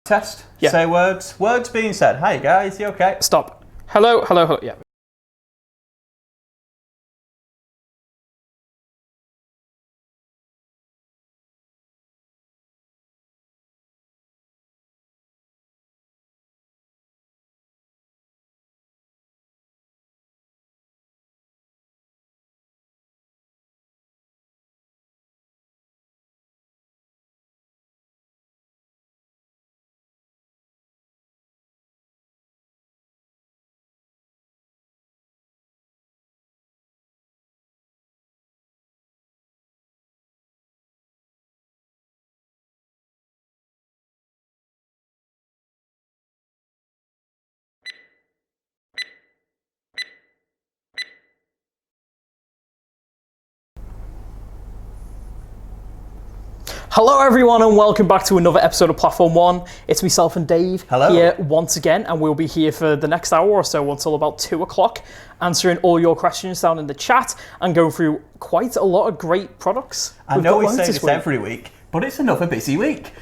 Test. Yeah. Say words. Words being said. Hi guys, you okay? Stop. Hello, hello, hello. Yeah. Hello everyone and welcome back to another episode of Platform 1. It's myself and Dave here once again, and we'll be here for the next hour or so until about 2 o'clock, answering all your questions down in the chat and going through quite a lot of great products. I know we say this every week, but it's another busy week.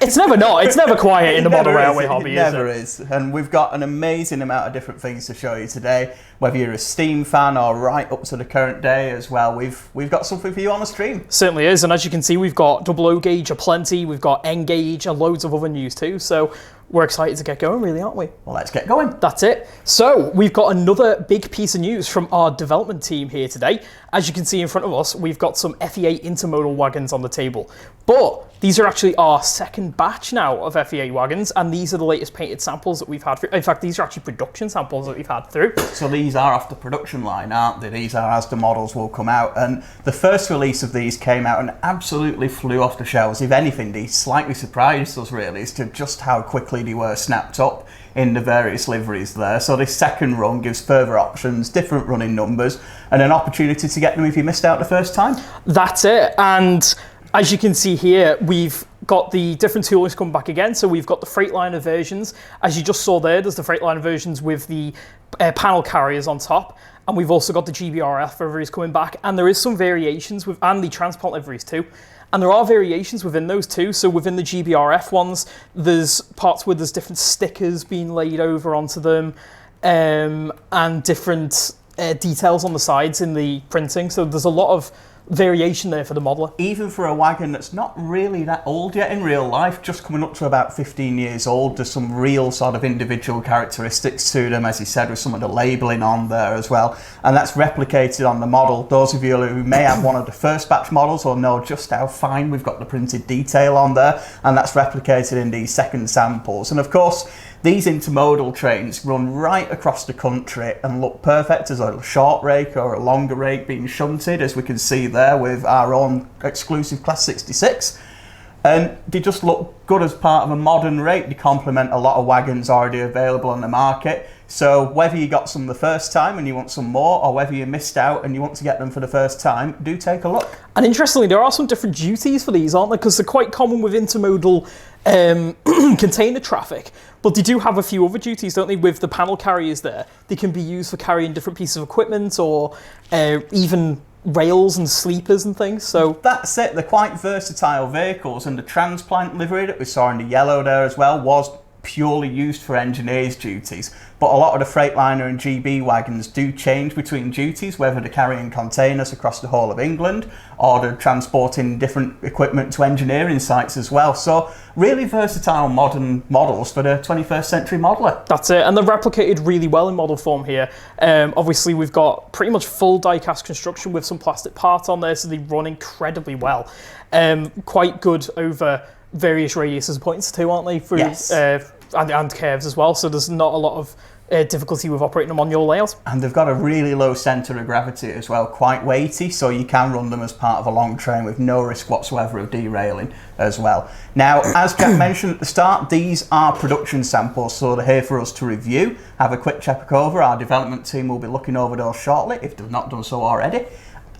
It's never not. It's never quiet in the model railway hobby, is it? It never is. And we've got an amazing amount of different things to show you today. Whether you're a Steam fan or right up to the current day as well, we've got something for you on the stream. Certainly is, and as you can see, we've got O gauge aplenty, we've got N gauge, and loads of other news too. So we're excited to get going, really, aren't we? Well, let's get going. That's it. So we've got another big piece of news from our development team here today. As you can see in front of us, we've got some FEA intermodal wagons on the table. But these are actually our second batch now of FEA wagons, and these are the latest painted samples that we've had. In fact, these are actually production samples that we've had through. So these are off the production line, aren't they? These are as the models will come out. And the first release of these came out and absolutely flew off the shelves. If anything, they slightly surprised us really as to just how quickly they were snapped up in the various liveries there. So this second run gives further options, different running numbers, and an opportunity to get them if you missed out the first time. That's it. And as you can see here, we've got the different toolings come back again. So we've got the Freightliner versions. As you just saw there's the Freightliner versions with the panel carriers on top. And we've also got the GBRF liveries coming back. And there is some variations with, and the transplant liveries too. And there are variations within those too. So within the GBRF ones, there's parts where there's different stickers being laid over onto them, and different details on the sides in the printing. So there's a lot of variation there for the modeler. Even for a wagon that's not really that old yet in real life, just coming up to about 15 years old, there's some real sort of individual characteristics to them, as he said, with some of the labelling on there as well. And that's replicated on the model. Those of you who may have one of the first batch models will know just how fine we've got the printed detail on there, and that's replicated in these second samples. And of course, these intermodal trains run right across the country and look perfect as a short rake or a longer rake being shunted, as we can see there with our own exclusive Class 66. And they just look good as part of a modern rake. They complement a lot of wagons already available on the market. So whether you got some the first time and you want some more, or whether you missed out and you want to get them for the first time, do take a look. And interestingly, there are some different duties for these, aren't there? Because they're quite common with intermodal container traffic. But they do have a few other duties, don't they? With the panel carriers there, they can be used for carrying different pieces of equipment, or even rails and sleepers and things. So that's it. They're quite versatile vehicles, and the transplant livery that we saw in the yellow there as well was purely used for engineers' duties. But a lot of the Freightliner and GB wagons do change between duties, whether they're carrying containers across the whole of England or they're transporting different equipment to engineering sites as well. So really versatile modern models for the 21st century modeler. That's it, and they're replicated really well in model form here. Obviously we've got pretty much full die-cast construction with some plastic parts on there, so they run incredibly well. Quite good over various radiuses points too, aren't they? Through, yes. And curves as well, so there's not a lot of difficulty with operating them on your layout. And they've got a really low centre of gravity as well, quite weighty, so you can run them as part of a long train with no risk whatsoever of derailing as well. Now, as Jack mentioned at the start, these are production samples, so they're here for us to review, have a quick check over. Our development team will be looking over those shortly, if they've not done so already.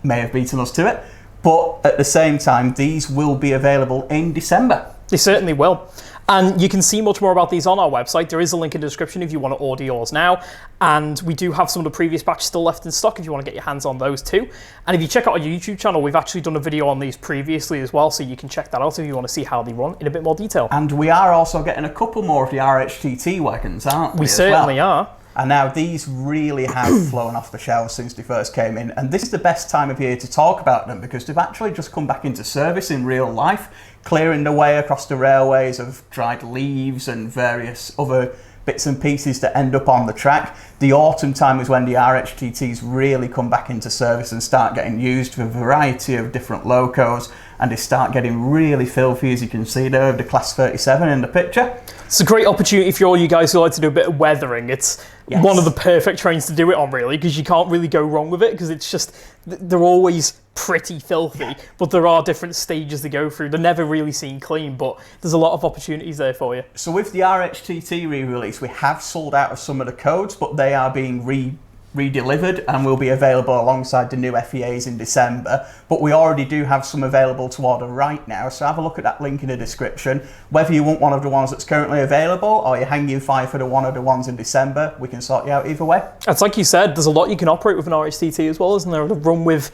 May have beaten us to it. But at the same time, these will be available in December. They certainly will. And you can see much more about these on our website. There is a link in the description if you want to order yours now. And we do have some of the previous batches still left in stock if you want to get your hands on those too. And if you check out our YouTube channel, we've actually done a video on these previously as well, so you can check that out if you want to see how they run in a bit more detail. And we are also getting a couple more of the RHTT wagons, aren't we? We certainly are. And now these really have flown off the shelves since they first came in. And this is the best time of year to talk about them because they've actually just come back into service in real life, clearing the way across the railways of dried leaves and various other bits and pieces that end up on the track. The autumn time is when the RHTTs really come back into service and start getting used for a variety of different locos, and they start getting really filthy, as you can see there, of the Class 37 in the picture. It's a great opportunity for all you guys who like to do a bit of weathering. It's one of the perfect trains to do it on, really, because you can't really go wrong with it, because it's just, they're always pretty filthy, but there are different stages to go through. They're never really seen clean, but there's a lot of opportunities there for you. So with the RHTT re-release, we have sold out of some of the codes, but they are being re-delivered and will be available alongside the new FEAs in December. But we already do have some available to order right now, so have a look at that link in the description. Whether you want one of the ones that's currently available or you're hanging fire for one of the ones in December, we can sort you out either way. It's like you said, there's a lot you can operate with an RHTT as well, isn't there? To run with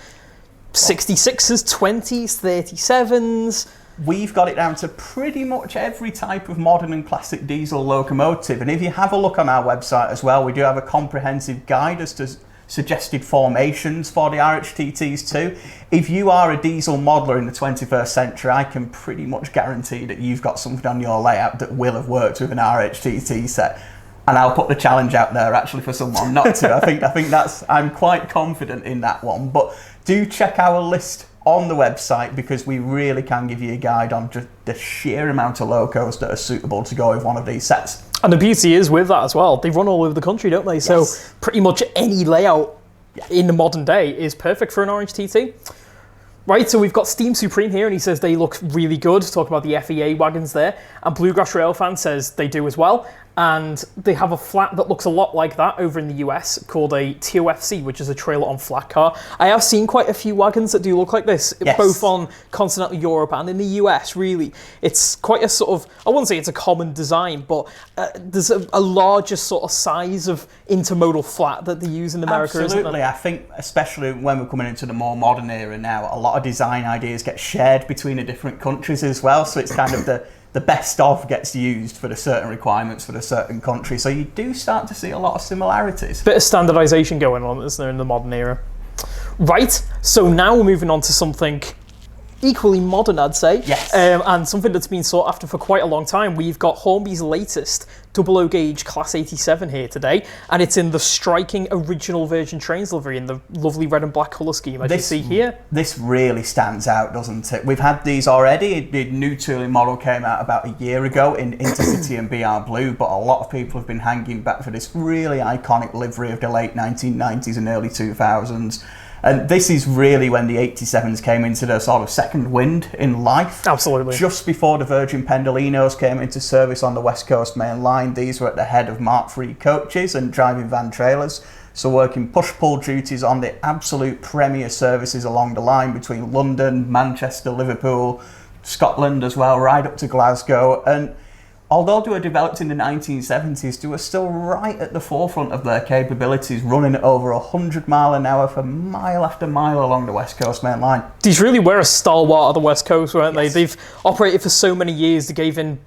66s, 20s, 37s. We've got it down to pretty much every type of modern and classic diesel locomotive. And if you have a look on our website as well, we do have a comprehensive guide as to suggested formations for the RHTTs too. If you are a diesel modeler in the 21st century, I can pretty much guarantee that you've got something on your layout that will have worked with an RHTT set. And I'll put the challenge out there actually for someone not to. I think that's, I'm quite confident in that one. But do check our list on the website because we really can give you a guide on just the sheer amount of locos that are suitable to go with one of these sets. And the beauty is with that as well, they run all over the country, don't they? Yes. So pretty much any layout in the modern day is perfect for an RHTT. Right, so we've got Steam Supreme here, and he says they look really good, talking about the FEA wagons there. And Bluegrass Railfan says they do as well. And they have a flat that looks a lot like that over in the US called a TOFC, which is a trailer on flat car. I have seen quite a few wagons that do look like this, yes, both on continental Europe and in the US, really. It's quite a sort of, I wouldn't say it's a common design, but there's a larger sort of size of intermodal flat that they use in America, Absolutely. Isn't there? I think, especially when we're coming into the more modern era now, a lot of design ideas get shared between the different countries as well, so it's kind of the best of gets used for the certain requirements for the certain country. So you do start to see a lot of similarities. Bit of standardization going on, isn't there, in the modern era? Right, so now we're moving on to something equally modern, I'd say. Yes. And something that's been sought after for quite a long time. We've got Hornby's latest 00 gauge Class 87 here today, and it's in the striking original version trains livery in the lovely red and black colour scheme, as you see here. This really stands out, doesn't it? We've had these already. The new tooling model came out about a year ago in Intercity and BR Blue, but a lot of people have been hanging back for this really iconic livery of the late 1990s and early 2000s. And this is really when the 87s came into their sort of second wind in life. Absolutely. Just before the Virgin Pendolinos came into service on the West Coast Main Line, these were at the head of Mark III coaches and driving van trailers. So working push-pull duties on the absolute premier services along the line between London, Manchester, Liverpool, Scotland as well, right up to Glasgow. And although they were developed in the 1970s, they were still right at the forefront of their capabilities, running at over 100 miles an hour for mile after mile along the West Coast Main Line. These really were a stalwart of the West Coast, weren't Yes. they? They've operated for so many years, they gave in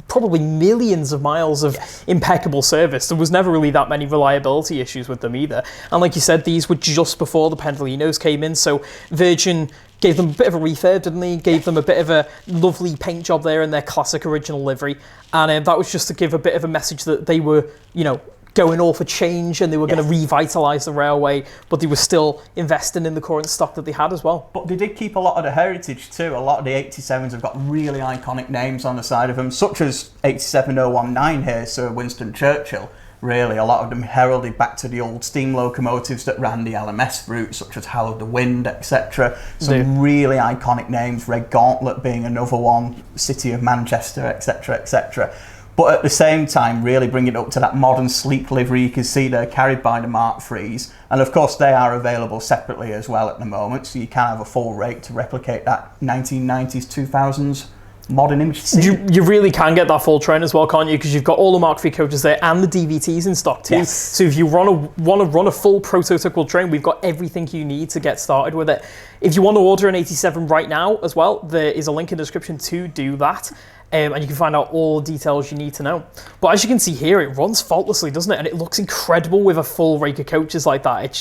probably millions of miles of impeccable service. There was never really that many reliability issues with them either. And like you said, these were just before the Pendolinos came in, so Virgin gave them a bit of a refurb, didn't they? Gave them a bit of a lovely paint job there in their classic original livery. And that was just to give a bit of a message that they were, you know, going all for change and they were going to revitalise the railway, but they were still investing in the current stock that they had as well. But they did keep a lot of the heritage too. A lot of the 87s have got really iconic names on the side of them, such as 87019 here, Sir Winston Churchill. Really, a lot of them heralded back to the old steam locomotives that ran the LMS route, such as Hallowed the Wind, etc. Some really iconic names, Red Gauntlet being another one, City of Manchester, etc., etc. But at the same time, really bring it up to that modern sleek livery you can see there carried by the Mark IIIs. And of course, they are available separately as well at the moment, so you can have a full rate to replicate that 1990s, 2000s modern image. You really can get that full train as well, can't you? Because you've got all the Mark III coaches there and the DVTs in stock too. Yes. So if you want to run a full prototypical train, we've got everything you need to get started with it. If you want to order an 87 right now as well, there is a link in the description to do that. And you can find out all the details you need to know. But as you can see here, it runs faultlessly, doesn't it? And it looks incredible with a full rake of coaches like that.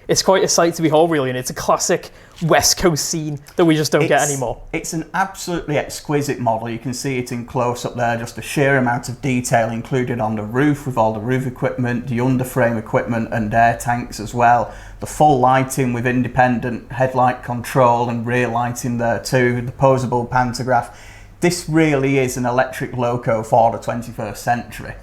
It's quite a sight to behold, really, and it's a classic West Coast scene that we just don't get anymore. It's an absolutely exquisite model. You can see it in close-up there, just the sheer amount of detail included on the roof with all the roof equipment, the underframe equipment and air tanks as well. The full lighting with independent headlight control and rear lighting there too, the posable pantograph. This really is an electric loco for the 21st century.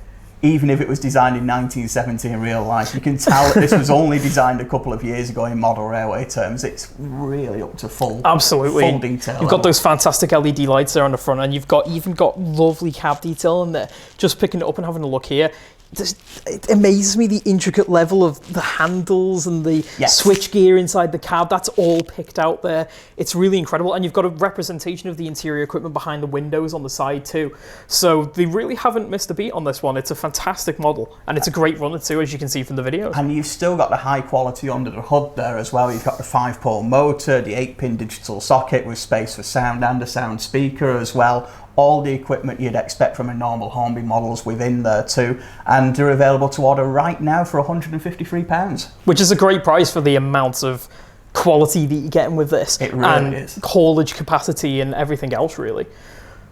Even if it was designed in 1970 in real life, you can tell that this was only designed a couple of years ago in model railway terms. It's really up to full detail. You've got those fantastic LED lights there on the front, and you've even got lovely cab detail in there. Just picking it up and having a look here. It amazes me the intricate level of the handles and the switch gear inside the cab. That's all picked out there. It's really incredible. And you've got a representation of the interior equipment behind the windows on the side too. So they really haven't missed a beat on this one. It's a fantastic model and it's a great runner too, as you can see from the videos. And you've still got the high quality under the hood there as well. You've got the 5-pole motor, the 8-pin digital socket with space for sound and a sound speaker as well. All the equipment you'd expect from a normal Hornby models within there too, and they're available to order right now for £153. Which is a great price for the amount of quality that you're getting with this. It really is. Haulage capacity and everything else, really.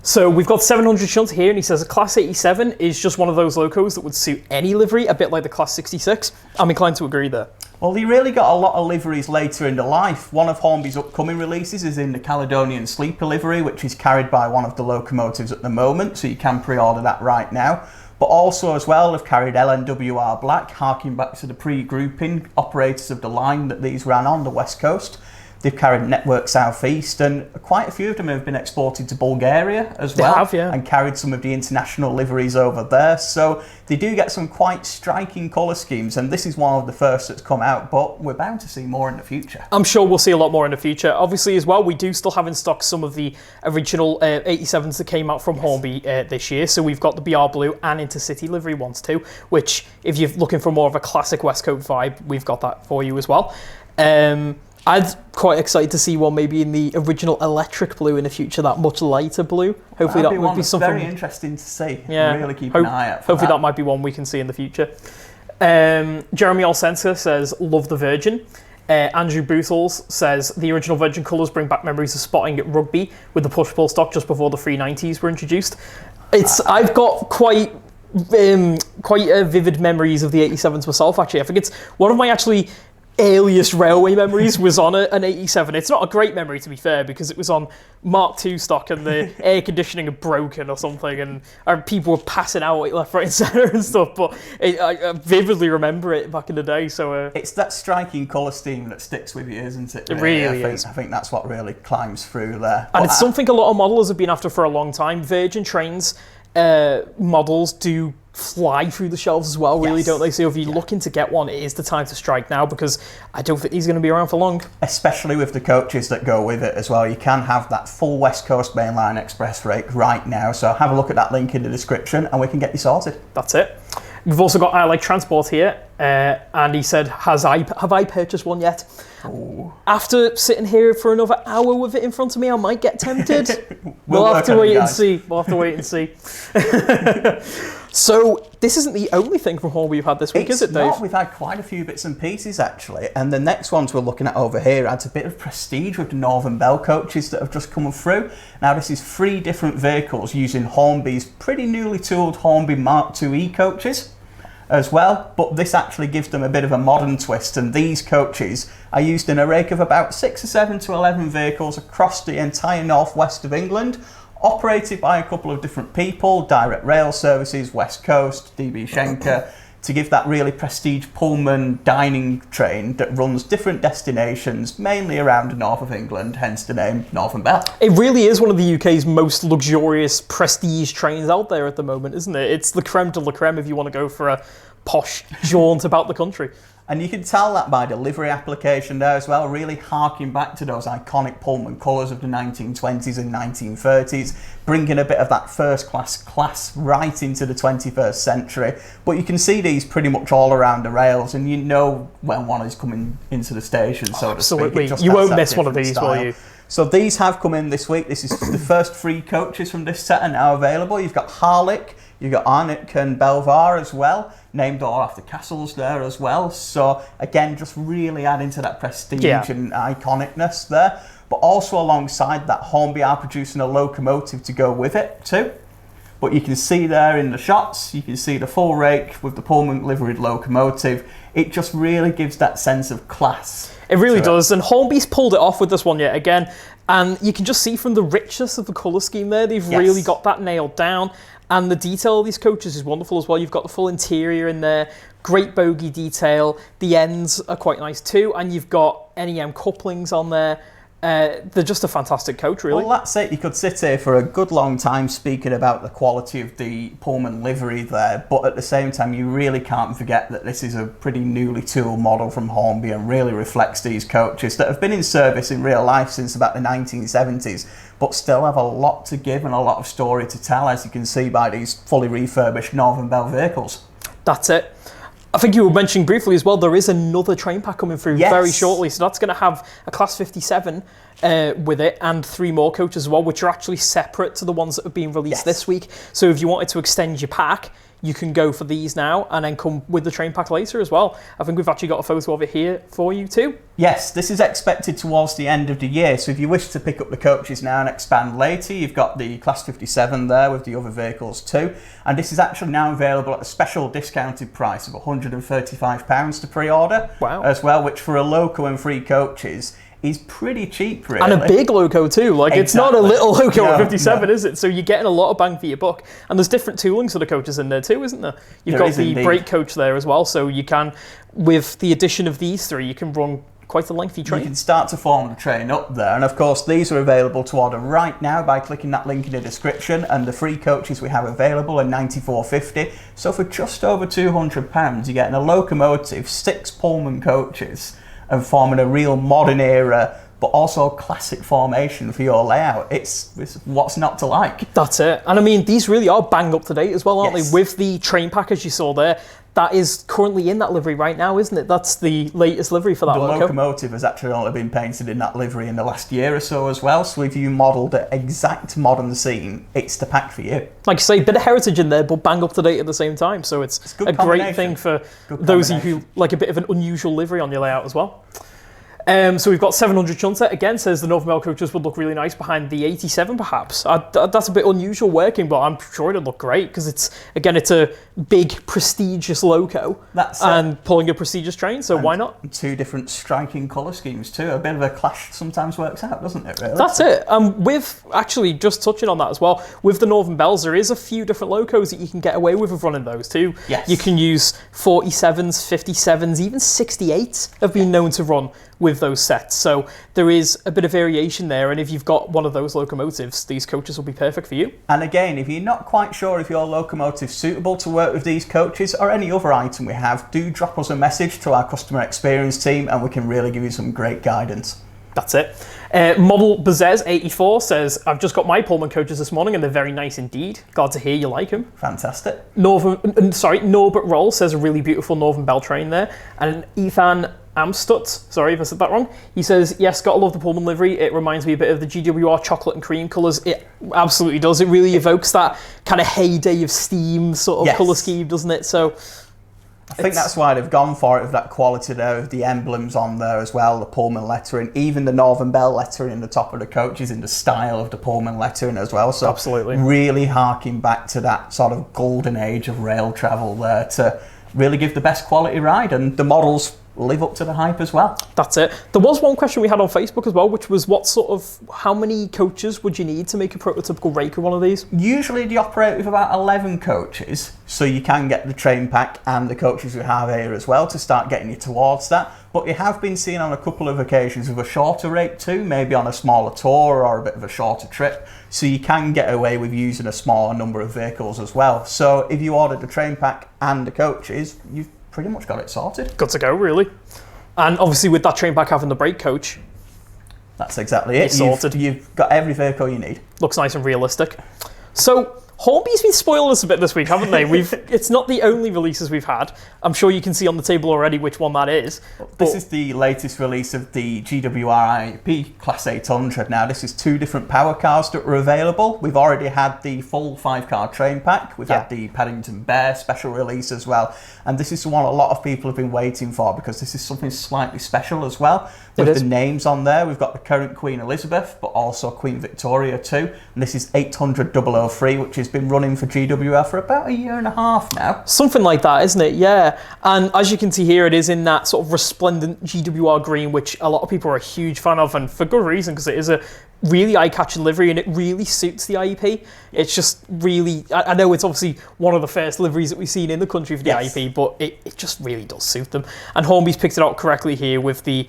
So we've got 700 shunts here, and he says a Class 87 is just one of those locos that would suit any livery, a bit like the Class 66. I'm inclined to agree there. Well, they really got a lot of liveries later in the life. One of Hornby's upcoming releases is in the Caledonian Sleeper livery, which is carried by one of the locomotives at the moment, so you can pre-order that right now. But also as well, they've carried LNWR Black, harking back to the pre-grouping operators of the line that these ran on the West Coast. They've carried Network Southeast, and quite a few of them have been exported to Bulgaria as well. They have, yeah. And carried some of the international liveries over there. So they do get some quite striking colour schemes, and this is one of the first that's come out, but we're bound to see more in the future. I'm sure we'll see a lot more in the future. Obviously as well, we do still have in stock some of the original 87s that came out from Hornby this year. So we've got the BR Blue and Intercity livery ones too, which if you're looking for more of a classic West Coast vibe, we've got that for you as well. I'm quite excited to see one maybe in the original electric blue in the future, that much lighter blue. Hopefully that would be something very interesting to see. Yeah, really keep an eye out for hopefully that might be one we can see in the future. Jeremy Olsenska says, love the Virgin. Andrew Boothles says, the original Virgin colours bring back memories of spotting at rugby with the push-pull stock just before the 390s were introduced. I've got quite vivid memories of the 87s myself, actually. I think it's one of my earliest railway memories was on an 87. It's not a great memory, to be fair, because it was on Mark II stock and the air conditioning had broken or something, and people were passing out left, right and centre and stuff, but I vividly remember it back in the day. So it's that striking colour scheme that sticks with you, isn't it? It really is. I think that's what really climbs through there. And it's something a lot of modelers have been after for a long time. Virgin Trains models do fly through the shelves as well, really, don't they? So if you're looking to get one, it is the time to strike now, because I don't think he's going to be around for long. Especially with the coaches that go with it as well. You can have that full West Coast mainline express rake right now, so have a look at that link in the description and we can get you sorted. That's it. We've also got I Like Transport here, and he said, have I purchased one yet? Ooh. After sitting here for another hour with it in front of me, I might get tempted. We'll have to wait and see. We'll have to wait and see. So this isn't the only thing from Hornby we've had this week, is it, Dave? It's not. We've had quite a few bits and pieces, actually. And the next ones we're looking at over here adds a bit of prestige with the Northern Bell coaches that have just come through. Now, this is 3 different vehicles using Hornby's pretty newly tooled Hornby Mark IIe coaches as well, but this actually gives them a bit of a modern twist, and these coaches are used in a rake of about 6 or 7 to 11 vehicles across the entire northwest of England, operated by a couple of different people, Direct Rail Services, West Coast, DB Schenker, to give that really prestige Pullman dining train that runs different destinations, mainly around the north of England, hence the name Northern Bell. It really is one of the UK's most luxurious prestige trains out there at the moment, isn't it? It's the creme de la creme if you want to go for a posh jaunt about the country. And you can tell that by the livery application there as well, really harking back to those iconic Pullman colours of the 1920s and 1930s, bringing a bit of that class right into the 21st century. But you can see these pretty much all around the rails, and you know when one is coming into the station, so to speak. Absolutely. You won't miss one of these, will you? So these have come in this week. This is the first 3 coaches from this set are now available. You've got Harlech, you've got Arnick and Belvoir as well, named all after castles there as well. So again, just really adding to that prestige and iconicness there. But also alongside that, Hornby are producing a locomotive to go with it too. But you can see there in the shots, you can see the full rake with the Pullman liveried locomotive. It just really gives that sense of class. It really does, and Hornby's pulled it off with this one yet again. And you can just see from the richness of the colour scheme there, they've really got that nailed down. And the detail of these coaches is wonderful as well. You've got the full interior in there, great bogie detail. The ends are quite nice too, and you've got NEM couplings on there. They're just a fantastic coach, really. Well, that's it. You could sit here for a good long time speaking about the quality of the Pullman livery there, but at the same time, you really can't forget that this is a pretty newly tooled model from Hornby and really reflects these coaches that have been in service in real life since about the 1970s, but still have a lot to give and a lot of story to tell, as you can see by these fully refurbished Northern Bell vehicles. That's it. I think you were mentioning briefly as well, there is another train pack coming through very shortly. So that's going to have a Class 57 with it and 3 more coaches as well, which are actually separate to the ones that have been released this week. So if you wanted to extend your pack, you can go for these now and then come with the train pack later as well. I think we've actually got a photo of it here for you too. Yes, this is expected towards the end of the year. So if you wish to pick up the coaches now and expand later, you've got the Class 57 there with the other vehicles too. And this is actually now available at a special discounted price of £135 to pre-order as well, which for a loco and 3 coaches is pretty cheap, really. And a big loco too. Like, it's not a little loco at 57, is it? So you're getting a lot of bang for your buck. And there's different toolings for the coaches in there too, isn't there? You've got the brake coach there as well. So you can, with the addition of these 3, you can run quite a lengthy train. You can start to form the train up there. And of course, these are available to order right now by clicking that link in the description. And the 3 coaches we have available are £94.50. So for just over £200, you're getting a locomotive, 6 Pullman coaches, and forming a real modern era, but also classic formation for your layout. It's what's not to like. That's it. And I mean, these really are bang up to date as well, aren't they? With the train package you saw there, that is currently in that livery right now, isn't it? That's the latest livery for that loco. The locomotive has actually only been painted in that livery in the last year or so as well. So if you modelled the exact modern scene, it's the pack for you. Like you say, a bit of heritage in there, but bang up to date at the same time. So it's a great thing for those of you who like a bit of an unusual livery on your layout as well. So we've got 700 Shunter, again says the Northern Bell coaches would look really nice behind the 87 perhaps. That's a bit unusual working, but I'm sure it'd look great because it's a big prestigious loco and pulling a prestigious train, so why not? 2 different striking colour schemes too. A bit of a clash sometimes works out, doesn't it, really? That's it. With actually just touching on that as well, with the Northern Bells there is a few different locos that you can get away with running those too. Yes. You can use 47s, 57s, even 68s have been known to run with those sets. So there is a bit of variation there, and if you've got one of those locomotives, these coaches will be perfect for you. And again, if you're not quite sure if your locomotive's suitable to work with these coaches or any other item we have, do drop us a message to our customer experience team and we can really give you some great guidance. That's it. Model Bezez 84 says, I've just got my Pullman coaches this morning and they're very nice indeed. Glad to hear you like them. Fantastic. Norbert Roll says a really beautiful Northern Bell train there. And Ethan Amstutz, sorry if I said that wrong. He says, yes, gotta love the Pullman livery. It reminds me a bit of the GWR chocolate and cream colours. It absolutely does. It really evokes that kind of heyday of steam sort of colour scheme, doesn't it? So I think that's why they've gone for it, with that quality there, of the emblems on there as well, the Pullman lettering, even the Northern Bell lettering in the top of the coaches in the style of the Pullman lettering as well. So absolutely, really harking back to that sort of golden age of rail travel there to really give the best quality ride, and the models live up to the hype as well. That's it. There was one question we had on Facebook as well, which was how many coaches would you need to make a prototypical rake of one of these? Usually they operate with about 11 coaches, so you can get the train pack and the coaches we have here as well to start getting you towards that. But you have been seen on a couple of occasions with a shorter rake too, maybe on a smaller tour or a bit of a shorter trip, so you can get away with using a smaller number of vehicles as well. So if you ordered the train pack and the coaches, you've pretty much got it sorted. Good to go, really. And obviously with that train pack having the brake coach, that's exactly it. Sorted. You've got every vehicle you need. Looks nice and realistic. So Hornby's been spoiling us a bit this week, haven't they? It's not the only releases we've had. I'm sure you can see on the table already which one that is. This is the latest release of the GWR IEP Class 800. Now, this is 2 different power cars that were available. We've already had the full 5-car train pack. We've had the Paddington Bear special release as well. And this is the one a lot of people have been waiting for because this is something slightly special as well. With the names on there, we've got the current Queen Elizabeth, but also Queen Victoria too. And this is 800-003, which has been running for GWR for about a year and a half now. Something like that, isn't it? Yeah. And as you can see here, it is in that sort of resplendent GWR green, which a lot of people are a huge fan of, and for good reason, because it is a really eye-catching livery and it really suits the IEP. It's just really, I know it's obviously one of the first liveries that we've seen in the country for the IEP, but it just really does suit them. And Hornby's picked it out correctly here with the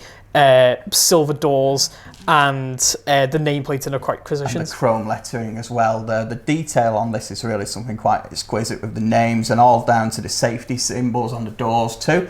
silver doors and the nameplate in the correct positions. And the chrome lettering as well. The detail on this is really something quite exquisite with the names and all down to the safety symbols on the doors too.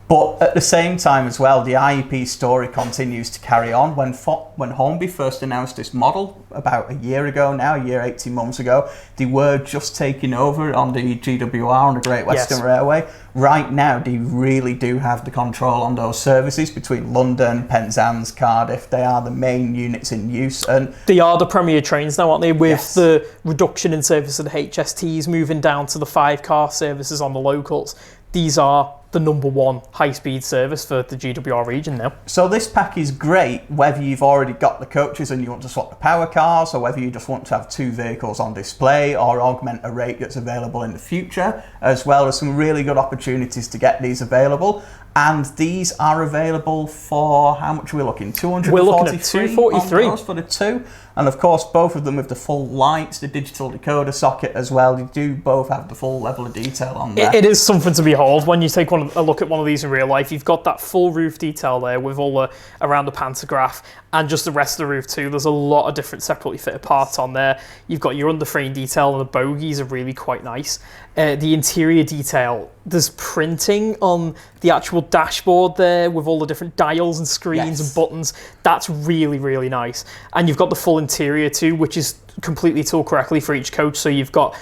But at the same time as well, the IEP story continues to carry on. When Hornby first announced this model about a year ago now, 18 months ago, they were just taking over on the GWR on the Great Western Railway. Right now, they really do have the control on those services between London, Penzance, Cardiff. They are the main units in use. And they are the premier trains now, aren't they? With the reduction in service of the HSTs moving down to the 5-car services on the locals. These are the #1 high-speed service for the GWR region now. So this pack is great whether you've already got the coaches and you want to swap the power cars, or whether you just want to have 2 vehicles on display or augment a rate that's available in the future, as well as some really good opportunities to get these available. And these are available for, how much are we looking? 243. We're looking at 243 on those for the 2. And of course, both of them with the full lights, the digital decoder socket as well. They do both have the full level of detail on there. It is something to behold when you take a look at one of these in real life. You've got that full roof detail there with all the around the pantograph and just the rest of the roof too. There's a lot of different separately fitted parts on there. You've got your underframe detail and the bogies are really quite nice. The interior detail, there's printing on the actual dashboard there with all the different dials and screens and buttons. That's really, really nice. And you've got the full interior too, which is completely tooled correctly for each coach. So you've got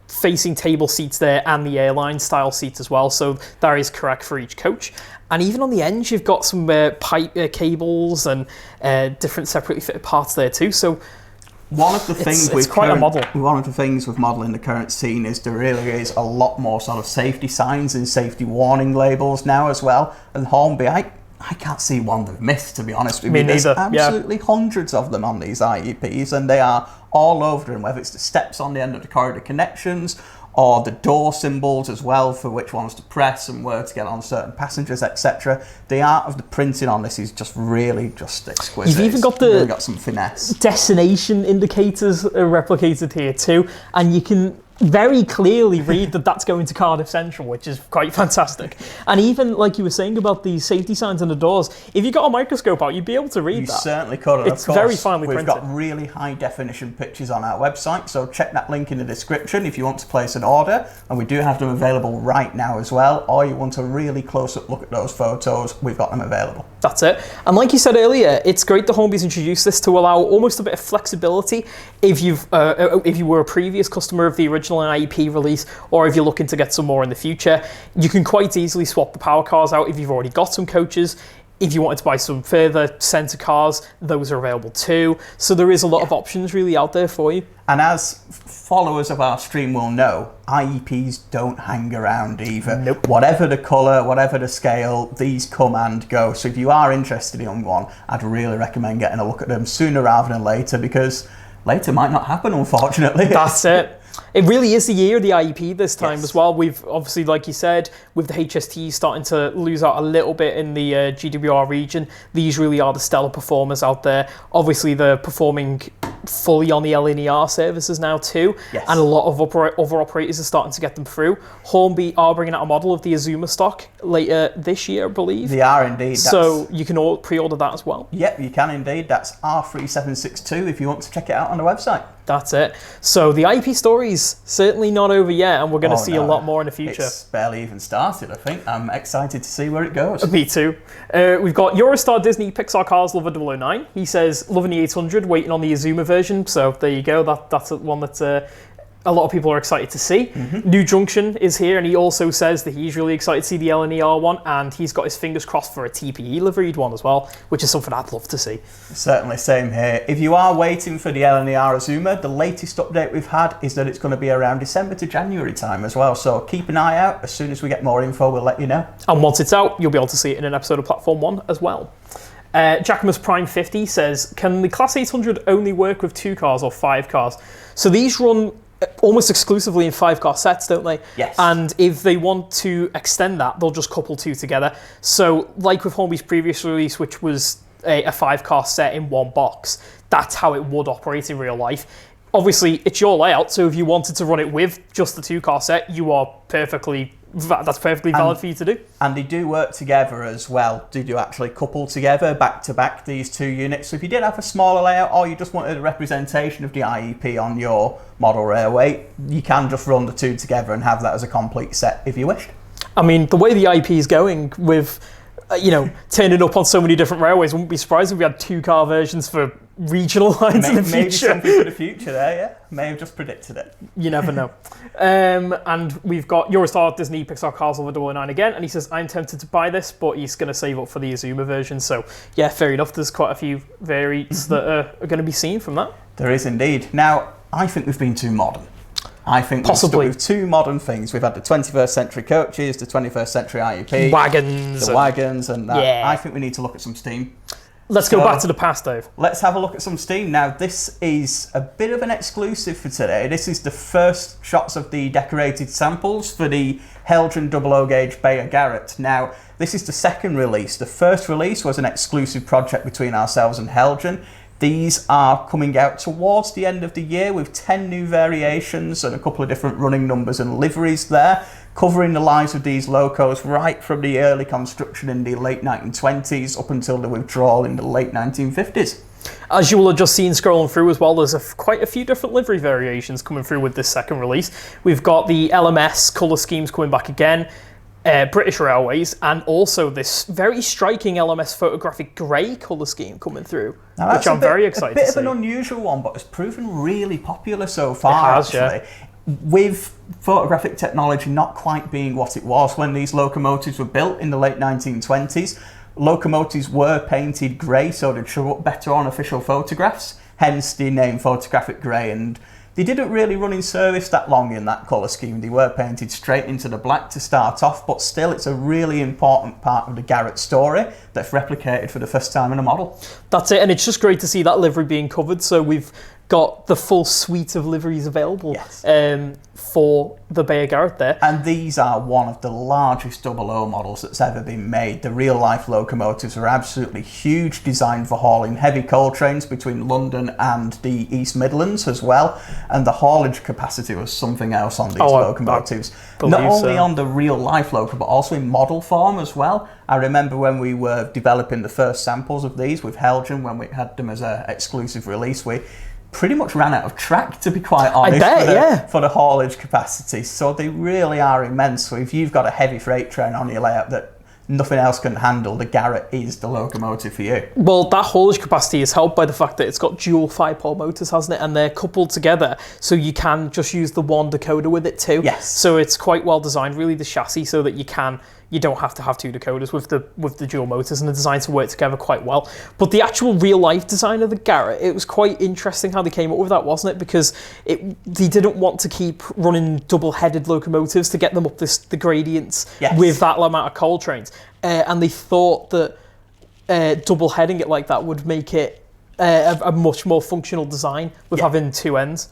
facing table seats there and the airline style seats as well. So that is correct for each coach. And even on the ends, you've got some pipe cables and different separately fitted parts there too. So one of the things One of the things with modelling the current scene is there really is a lot more sort of safety signs and safety warning labels now as well. And Hornby, I can't see one they've missed, to be honest with you. There's absolutely hundreds of them on these IEPs, and they are all over them, whether it's the steps on the end of the corridor connections or the door symbols as well for which ones to press and where to get on certain passengers, etc. The art of the printing on this is just really just exquisite. You've even got really got some finesse. Destination indicators are replicated here too, and you can very clearly read that that's going to Cardiff Central, which is quite fantastic. And even like you were saying about the safety signs on the doors, if you got a microscope out, you'd be able to read that. You certainly could. And it's very finely printed. We've got really high definition pictures on our website, so check that link in the description if you want to place an order. And we do have them available right now as well, or you want a really close-up look at those photos, we've got them available. That's it. And like you said earlier, it's great that Hornby's introduced this to allow almost a bit of flexibility if you were a previous customer of the original IEP release, or if you're looking to get some more in the future. You can quite easily swap the power cars out if you've already got some coaches. If you wanted to buy some further centre cars, those are available too. So there is a lot of options really out there for you. And as followers of our stream will know, IEPs don't hang around either. Nope. Whatever the colour, whatever the scale, these come and go. So if you are interested in one, I'd really recommend getting a look at them sooner rather than later, because later might not happen, unfortunately. That's it. It really is the year of the IEP this time as well. We've obviously, like you said, with the HSTs starting to lose out a little bit in the GWR region, these really are the stellar performers out there. Obviously, they're performing fully on the LNER services now too, and a lot of other operators are starting to get them through. Hornby are bringing out a model of the Azuma stock later this year, I believe. They are indeed. So you can pre-order that as well. Yep, you can indeed. That's R3762 if you want to check it out on the website. That's it. So the IP story's certainly not over yet, and we're going to see a lot more in the future. It's barely even started, I think. I'm excited to see where it goes. Me too. We've got Eurostar Disney Pixar Cars Lover 009. He says, loving the 800, waiting on the Azuma version. So there you go. That's one that a lot of people are excited to see. New Junction is here, and he also says that he's really excited to see the LNER one, and he's got his fingers crossed for a TPE liveried one as well, which is something I'd love to see. Certainly, same here. If you are waiting for the LNER Azuma, the latest update we've had is that it's going to be around December to January time as well, so keep an eye out. As soon as we get more info, we'll let you know. And once it's out, you'll be able to see it in an episode of Platform 1 as well. Jackamus Prime 50 says, can the Class 800 only work with 2 cars or 5 cars? So these run almost exclusively in 5-car sets, don't they? Yes. And if they want to extend that, they'll just couple 2 together. So like with Hornby's previous release, which was a 5-car set in one box, that's how it would operate in real life. Obviously, it's your layout, so if you wanted to run it with just the 2-car set, that's perfectly valid for you to do. And they do work together as well. They do actually couple together back to back, these 2 units. So if you did have a smaller layout, or you just wanted a representation of the IEP on your model railway, you can just run the 2 together and have that as a complete set if you wished. I mean, the way the IP is going with, turning up on so many different railways, I wouldn't be surprised if we had 2-car versions for regional lines in the future. Maybe something for the future there, yeah. May have just predicted it. You never know. And we've got Eurostar Disney Pixar Cars Lover 009 again, and he says, I'm tempted to buy this, but he's going to save up for the Azuma version. So, yeah, fair enough. There's quite a few variants that are going to be seen from that. There is indeed. Now, I think we've been too modern. I think possibly we've stuck with 2 modern things. We've had the 21st century coaches, the 21st century IUP, wagons, and that. Yeah. I think we need to look at some Steam. Let's go back to the past, Dave. Let's have a look at some Steam. Now, this is a bit of an exclusive for today. This is the first shots of the decorated samples for the Helgen 00 gauge Bayer Garrett. Now, this is the second release. The first release was an exclusive project between ourselves and Helgen. These are coming out towards the end of the year with 10 new variations and a couple of different running numbers and liveries there, covering the lives of these locos right from the early construction in the late 1920s up until the withdrawal in the late 1950s. As you will have just seen scrolling through as well, there's quite a few different livery variations coming through with this second release. We've got the LMS colour schemes coming back again, British Railways, and also this very striking LMS photographic grey colour scheme coming through, now, which I'm very excited to see. A bit of an unusual one, but it's proven really popular so far, it has, actually. Yeah. With photographic technology not quite being what it was when these locomotives were built in the late 1920s, locomotives were painted grey so they'd show up better on official photographs, hence the name photographic grey, and they didn't really run in service that long in that colour scheme. They were painted straight into the black to start off, but still it's a really important part of the Garrett story that's replicated for the first time in a model. That's it, and it's just great to see that livery being covered, so we've got the full suite of liveries available. Yes. For the Bayer Garrett there. And these are one of the largest 00 models that's ever been made. The real-life locomotives are absolutely huge, designed for hauling heavy coal trains between London and the East Midlands as well. And the haulage capacity was something else on these locomotives. Not only on the real-life loco, but also in model form as well. I remember when we were developing the first samples of these with Helgen, when we had them as an exclusive release, we pretty much ran out of track, to be quite honest, for the haulage capacity. So they really are immense. So if you've got a heavy freight train on your layout that nothing else can handle, the Garrett is the locomotive for you. Well, that haulage capacity is helped by the fact that it's got dual 5-pole motors, hasn't it? And they're coupled together, so you can just use the one decoder with it too. Yes. So it's quite well designed, really, the chassis, so that you don't have to have 2 decoders with the dual motors, and the design to work together quite well. But the actual real life design of the Garrett, it was quite interesting how they came up with that, wasn't it? Because they didn't want to keep running double-headed locomotives to get them up the gradients with that amount of coal trains. And they thought that double-heading it like that would make it a much more functional design with having 2 ends.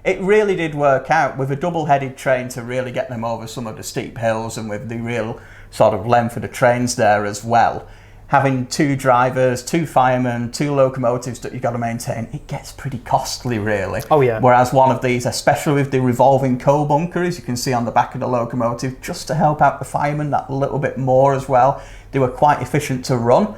It really did work out with a double-headed train to really get them over some of the steep hills, and with the real sort of length of the trains there as well. Having 2 drivers, 2 firemen, 2 locomotives that you've got to maintain, it gets pretty costly, really. Oh, yeah. Whereas one of these, especially with the revolving coal bunker, as you can see on the back of the locomotive, just to help out the firemen that little bit more as well, they were quite efficient to run.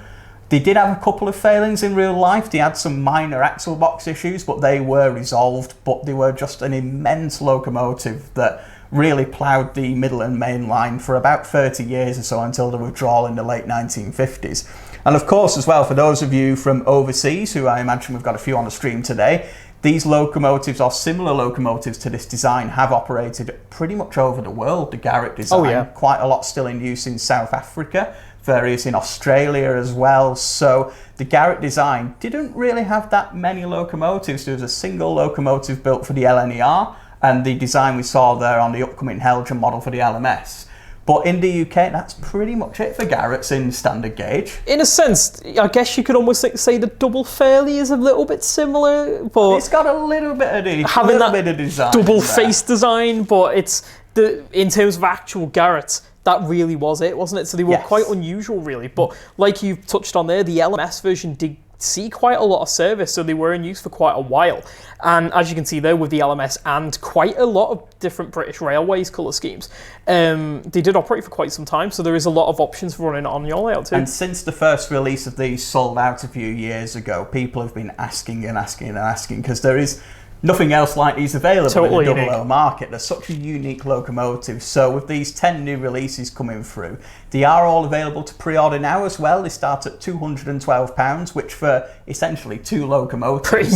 They did have a couple of failings in real life. They had some minor axle box issues, but they were resolved. But they were just an immense locomotive that really ploughed the Midland Main Line for about 30 years or so until the withdrawal in the late 1950s. And of course, as well, for those of you from overseas, who I imagine we've got a few on the stream today, these locomotives or similar locomotives to this design have operated pretty much over the world, the Garrett design. Oh, yeah. Quite a lot still in use in South Africa, various in Australia as well. So the Garrett design didn't really have that many locomotives. There was a single locomotive built for the LNER, and the design we saw there on the upcoming Helgen model for the LMS. But in the UK, that's pretty much it for Garretts in standard gauge. In a sense, I guess you could almost say the double fairly is a little bit similar, but it's got a little bit of design, double face design. But it's in terms of actual Garretts, that really was it, wasn't it? So they were quite unusual, really. But like you touched on there, the LMS version did see quite a lot of service, so they were in use for quite a while. And as you can see there with the LMS and quite a lot of different British Railways colour schemes, they did operate for quite some time, so there is a lot of options for running it on your layout too. And since the first release of these sold out a few years ago, people have been asking and asking and asking, because there is nothing else like these available in the double O market. They're such a unique locomotive. So with these 10 new releases coming through, they are all available to pre-order now as well. They start at £212, which for essentially 2 locomotives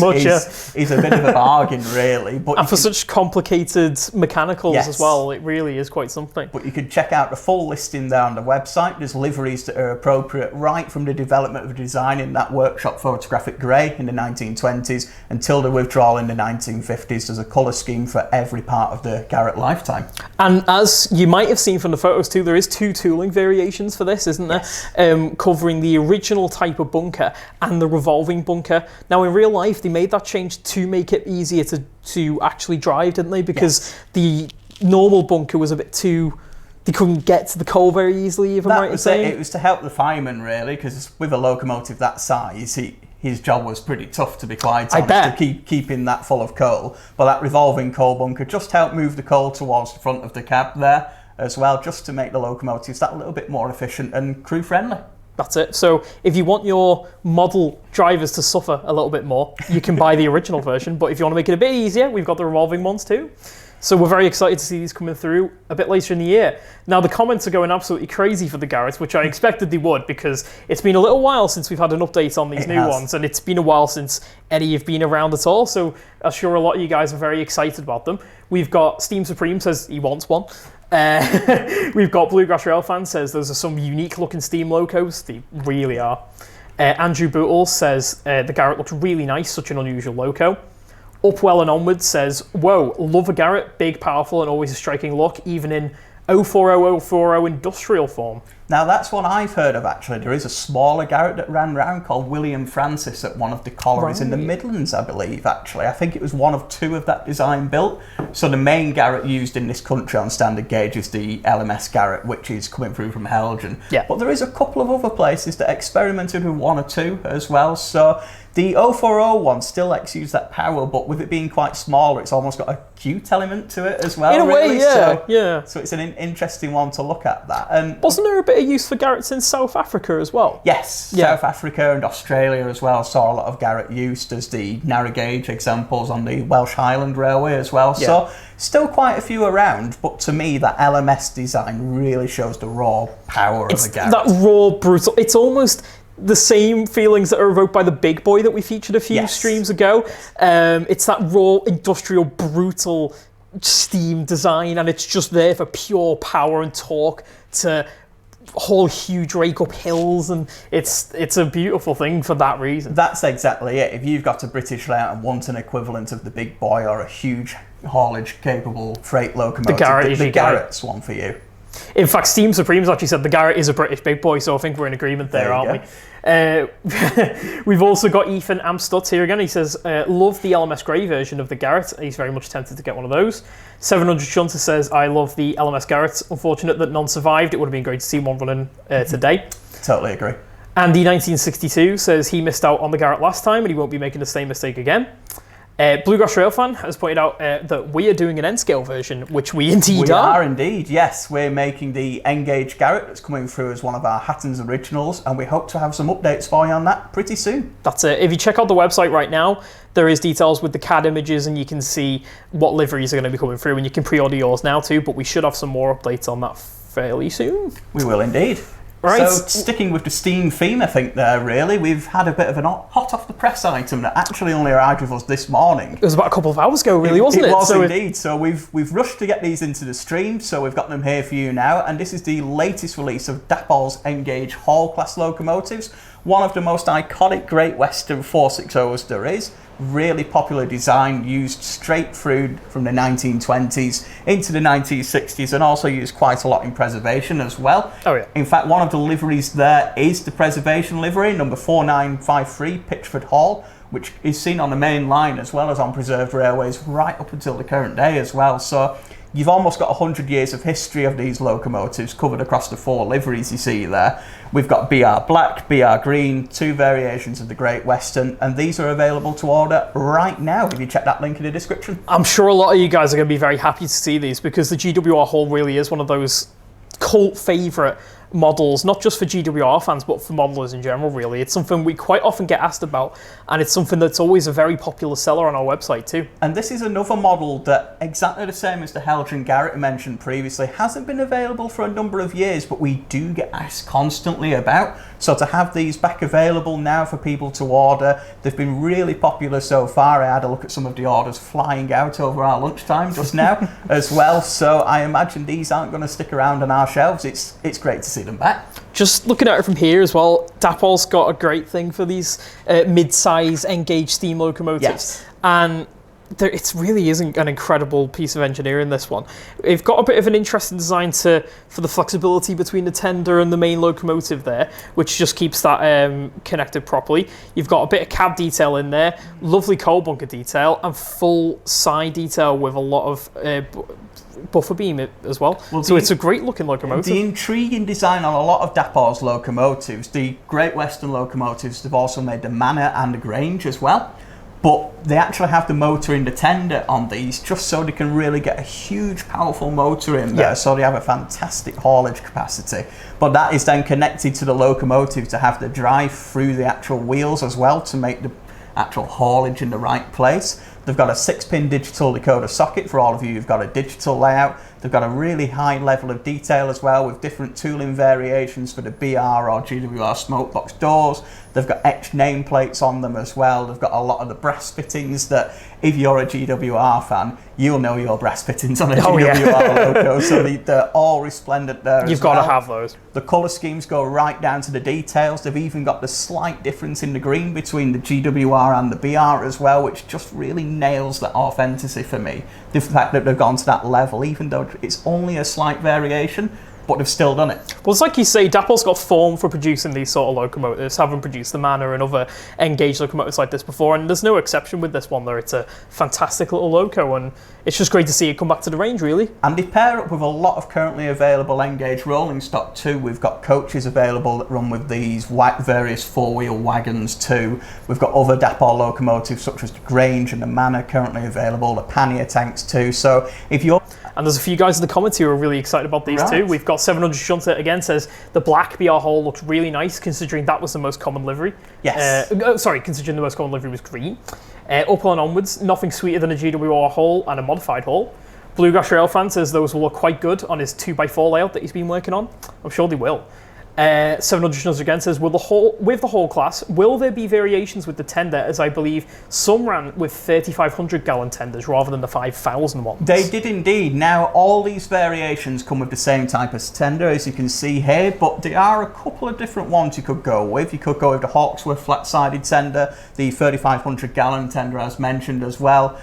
is a bit of a bargain, really. But and for such complicated mechanicals as well, it really is quite something. But you can check out the full listing there on the website. There's liveries that are appropriate right from the development of design in that workshop photographic grey in the 1920s until the withdrawal in the 1950s. There's a colour scheme for every part of the Garrett lifetime. And as you might have seen from the photos too, there is 2 tooling variations for this, isn't there? Yes. Covering the original type of bunker and the revolving bunker. Now in real life, they made that change to make it easier to actually drive, didn't they? Because the normal bunker was a bit too... They couldn't get to the coal very easily, if I'm right in saying. It was to help the fireman, really, because with a locomotive that size, his job was pretty tough, to be quite honest, to keeping that full of coal. But that revolving coal bunker just helped move the coal towards the front of the cab there as well, just to make the locomotives that little bit more efficient and crew friendly. That's it. So if you want your model drivers to suffer a little bit more, you can buy the original version. But if you want to make it a bit easier, we've got the revolving ones too. So we're very excited to see these coming through a bit later in the year. Now the comments are going absolutely crazy for the Garretts, which I expected they would, because it's been a little while since we've had an update on these new ones, and it's been a while since any have been around at all. So I'm sure a lot of you guys are very excited about them. We've got Steam Supreme says he wants one. We've got Bluegrass Railfan says those are some unique looking steam locos. They really are. Andrew Bootle says the Garrett looks really nice, such an unusual loco. Upwell and Onwards says, whoa, love a Garrett, big, powerful, and always a striking look, even in 040040 industrial form. Now that's one I've heard of, actually. There is a smaller Garrett that ran round called William Francis at one of the collieries in the Midlands, I believe, actually. I think it was one of 2 of that design built. So the main Garrett used in this country on standard gauge is the LMS Garrett, which is coming through from Helgen. Yeah. But there is a couple of other places that experimented with 1 or 2 as well. So the 040 one still exudes that power, but with it being quite smaller, it's almost got a cute element to it as well. In a way, yeah. So it's an interesting one to look at that. And wasn't there a bit of use for Garretts in South Africa as well? Yes, South Africa and Australia as well saw a lot of Garrett used as the narrow gauge examples on the Welsh Highland Railway as well. Yeah. So still quite a few around, but to me that LMS design really shows the raw power of a Garrett. That raw, brutal, it's almost the same feelings that are evoked by the big boy that we featured a few streams ago. It's that raw, industrial, brutal steam design, and it's just there for pure power and torque to haul huge rake up hills, and it's a beautiful thing for that reason. That's exactly it. If you've got a British layout and want an equivalent of the big boy or a huge haulage capable freight locomotive, the Garrett's one for you. In fact, Steam Supremes actually said the Garrett is a British big boy, so I think we're in agreement there, aren't we? We've also got Ethan Amstutz here again. He says, love the LMS Grey version of the Garrett. He's very much tempted to get one of those. 700 Shunter says, I love the LMS Garrett. Unfortunate that none survived. It would have been great to see one running today. Totally agree. Andy 1962 says he missed out on the Garrett last time and he won't be making the same mistake again. Bluegrass Railfan has pointed out that we are doing an N-scale version, which we indeed We are indeed, yes. We're making the Engage Garrett that's coming through as one of our Hattons originals, and we hope to have some updates for you on that pretty soon. That's it. If you check out the website right now, there is details with the CAD images, and you can see what liveries are going to be coming through, and you can pre-order yours now too, but we should have some more updates on that fairly soon. We will indeed. Right. So sticking with the Steam theme, I think there really, we've had a bit of an hot off the press item that actually only arrived with us this morning. It was about a couple of hours ago, really, wasn't it? It was indeed. So we've rushed to get these into the stream, so we've got them here for you now. And this is the latest release of Dapol's Engage Hall class locomotives, one of the most iconic Great Western 460s there is. Really popular design, used straight through from the 1920s into the 1960s, and also used quite a lot in preservation as well. Oh yeah. In fact, one of the liveries there is the preservation livery, number 4953, Pitchford Hall, which is seen on the main line as well as on preserved railways right up until the current day as well. So you've almost got 100 years of history of these locomotives covered across the 4 liveries you see there. We've got BR Black, BR Green, 2 variations of the Great Western, and these are available to order right now if you check that link in the description. I'm sure a lot of you guys are going to be very happy to see these, because the GWR Hall really is one of those cult favourite models, not just for GWR fans, but for modelers in general, really. It's something we quite often get asked about, and it's something that's always a very popular seller on our website too. And this is another model that, exactly the same as the Helgen Garrett mentioned previously, hasn't been available for a number of years, but we do get asked constantly about. So to have these back available now for people to order, they've been really popular so far. I had a look at some of the orders flying out over our lunchtime just now as well. So I imagine these aren't going to stick around on our shelves. It's great to see them back. Just looking at it from here as well, Dapol's got a great thing for these mid-size Engage steam locomotives. Yes. And it really isn't an incredible piece of engineering, this one. They've got a bit of an interesting design for the flexibility between the tender and the main locomotive there, which just keeps that connected properly. You've got a bit of cab detail in there, lovely coal bunker detail, and full side detail with a lot of buffer beam as well. So it's a great looking locomotive. The intriguing design on a lot of Dapol's locomotives, the Great Western locomotives, they've also made the Manor and the Grange as well. But they actually have the motor in the tender on these, just so they can really get a huge, powerful motor in there. Yeah. So they have a fantastic haulage capacity. But that is then connected to the locomotive to have the drive through the actual wheels as well to make the actual haulage in the right place. They've got a 6-pin digital decoder socket for all of you who've got a digital layout. They've got a really high level of detail as well, with different tooling variations for the BR or GWR smokebox doors. They've got etched nameplates on them as well. They've got a lot of the brass fittings that, if you're a GWR fan, you'll know your brass fittings on a GWR logo. So they're all resplendent there. You've got to have those. The colour schemes go right down to the details. They've even got the slight difference in the green between the GWR and the BR as well, which just really nails that authenticity for me. The fact that they've gone to that level, even though it's only a slight variation, but they've still done it. Well, it's like you say, Dapol's got form for producing these sort of locomotives, having produced the Manor and other Engage locomotives like this before, and there's no exception with this one there. It's a fantastic little loco, and it's just great to see it come back to the range, really. And they pair up with a lot of currently available Engage rolling stock too. We've got coaches available that run with these various 4-wheel wagons too. We've got other Dapol locomotives such as the Grange and the Manor currently available, the pannier tanks too. So if you're... And there's a few guys in the comments who are really excited about these too. We've got 700 Shunter again, says the black BR Hall looks really nice considering that was the most common livery. Yes. Considering the most common livery was green. Uphill and onwards, nothing sweeter than a GWR Hall and a modified Hall. Bluegrass Railfan says those will look quite good on his 2x4 layout that he's been working on. I'm sure they will. 700 Shunter again says, with the Hall class, will there be variations with the tender, as I believe some ran with 3,500 gallon tenders rather than the 5,000 ones? They did indeed. Now, all these variations come with the same type of tender, as you can see here, but there are a couple of different ones you could go with. You could go with the Hawksworth flat-sided tender, the 3,500 gallon tender as mentioned as well.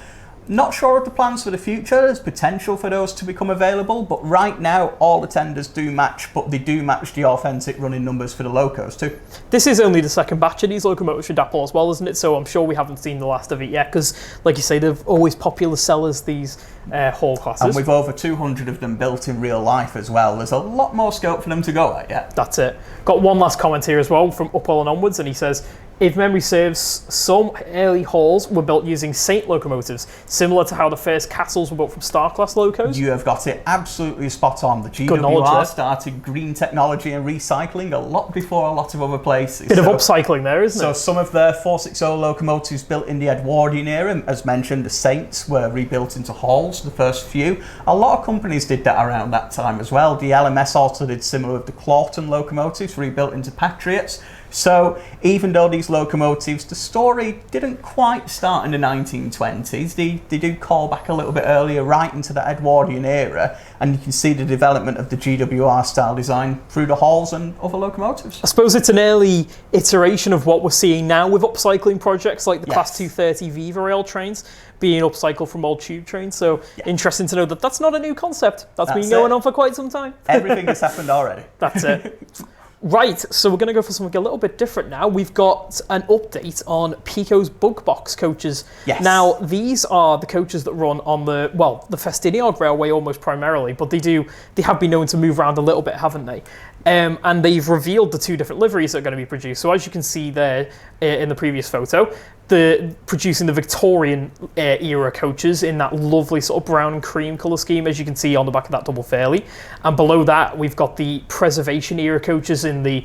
Not sure of the plans for the future. There's potential for those to become available, but right now all the tenders do match, but they do match the authentic running numbers for the locos too. This is only the second batch of these locomotives for Dapol as well, isn't it? So I'm sure we haven't seen the last of it yet, because like you say, they're always popular sellers, these Hall classes. And with over 200 of them built in real life as well, there's a lot more scope for them to go at yet. That's it. Got one last comment here as well from Uphill and Onwards, and he says, if memory serves, some early halls were built using Saint locomotives, similar to how the first castles were built from Star-class locos. You have got it absolutely spot on. The Good knowledge GWR there. started green technology and recycling a lot before a lot of other places. Bit of upcycling there, isn't So it? some of their 460 locomotives built in the Edwardian era, as mentioned, the Saints were rebuilt into halls, the first few. A lot of companies did that around that time as well. The LMS also did similar with the Clawton locomotives, rebuilt into Patriots. So even though these locomotives, the story didn't quite start in the 1920s, they do call back a little bit earlier, right into the Edwardian era, and you can see the development of the GWR style design through the halls and other locomotives. I suppose it's an early iteration of what we're seeing now with upcycling projects like the Class 230 Viva Rail trains being upcycled from old tube trains. So interesting to know that that's not a new concept. That's been going on for quite some time. Everything has happened already. That's it. Right, so we're going to go for something a little bit different now. We've got an update on Pico's Bug Box coaches. Yes. Now, these are the coaches that run on the Festiniog Railway almost primarily, but they have been known to move around a little bit, haven't they? And they've revealed the two different liveries that are going to be produced. So as you can see there in the previous photo, producing the Victorian era coaches in that lovely sort of brown and cream colour scheme, as you can see on the back of that double fairley. And below that, we've got the preservation era coaches in the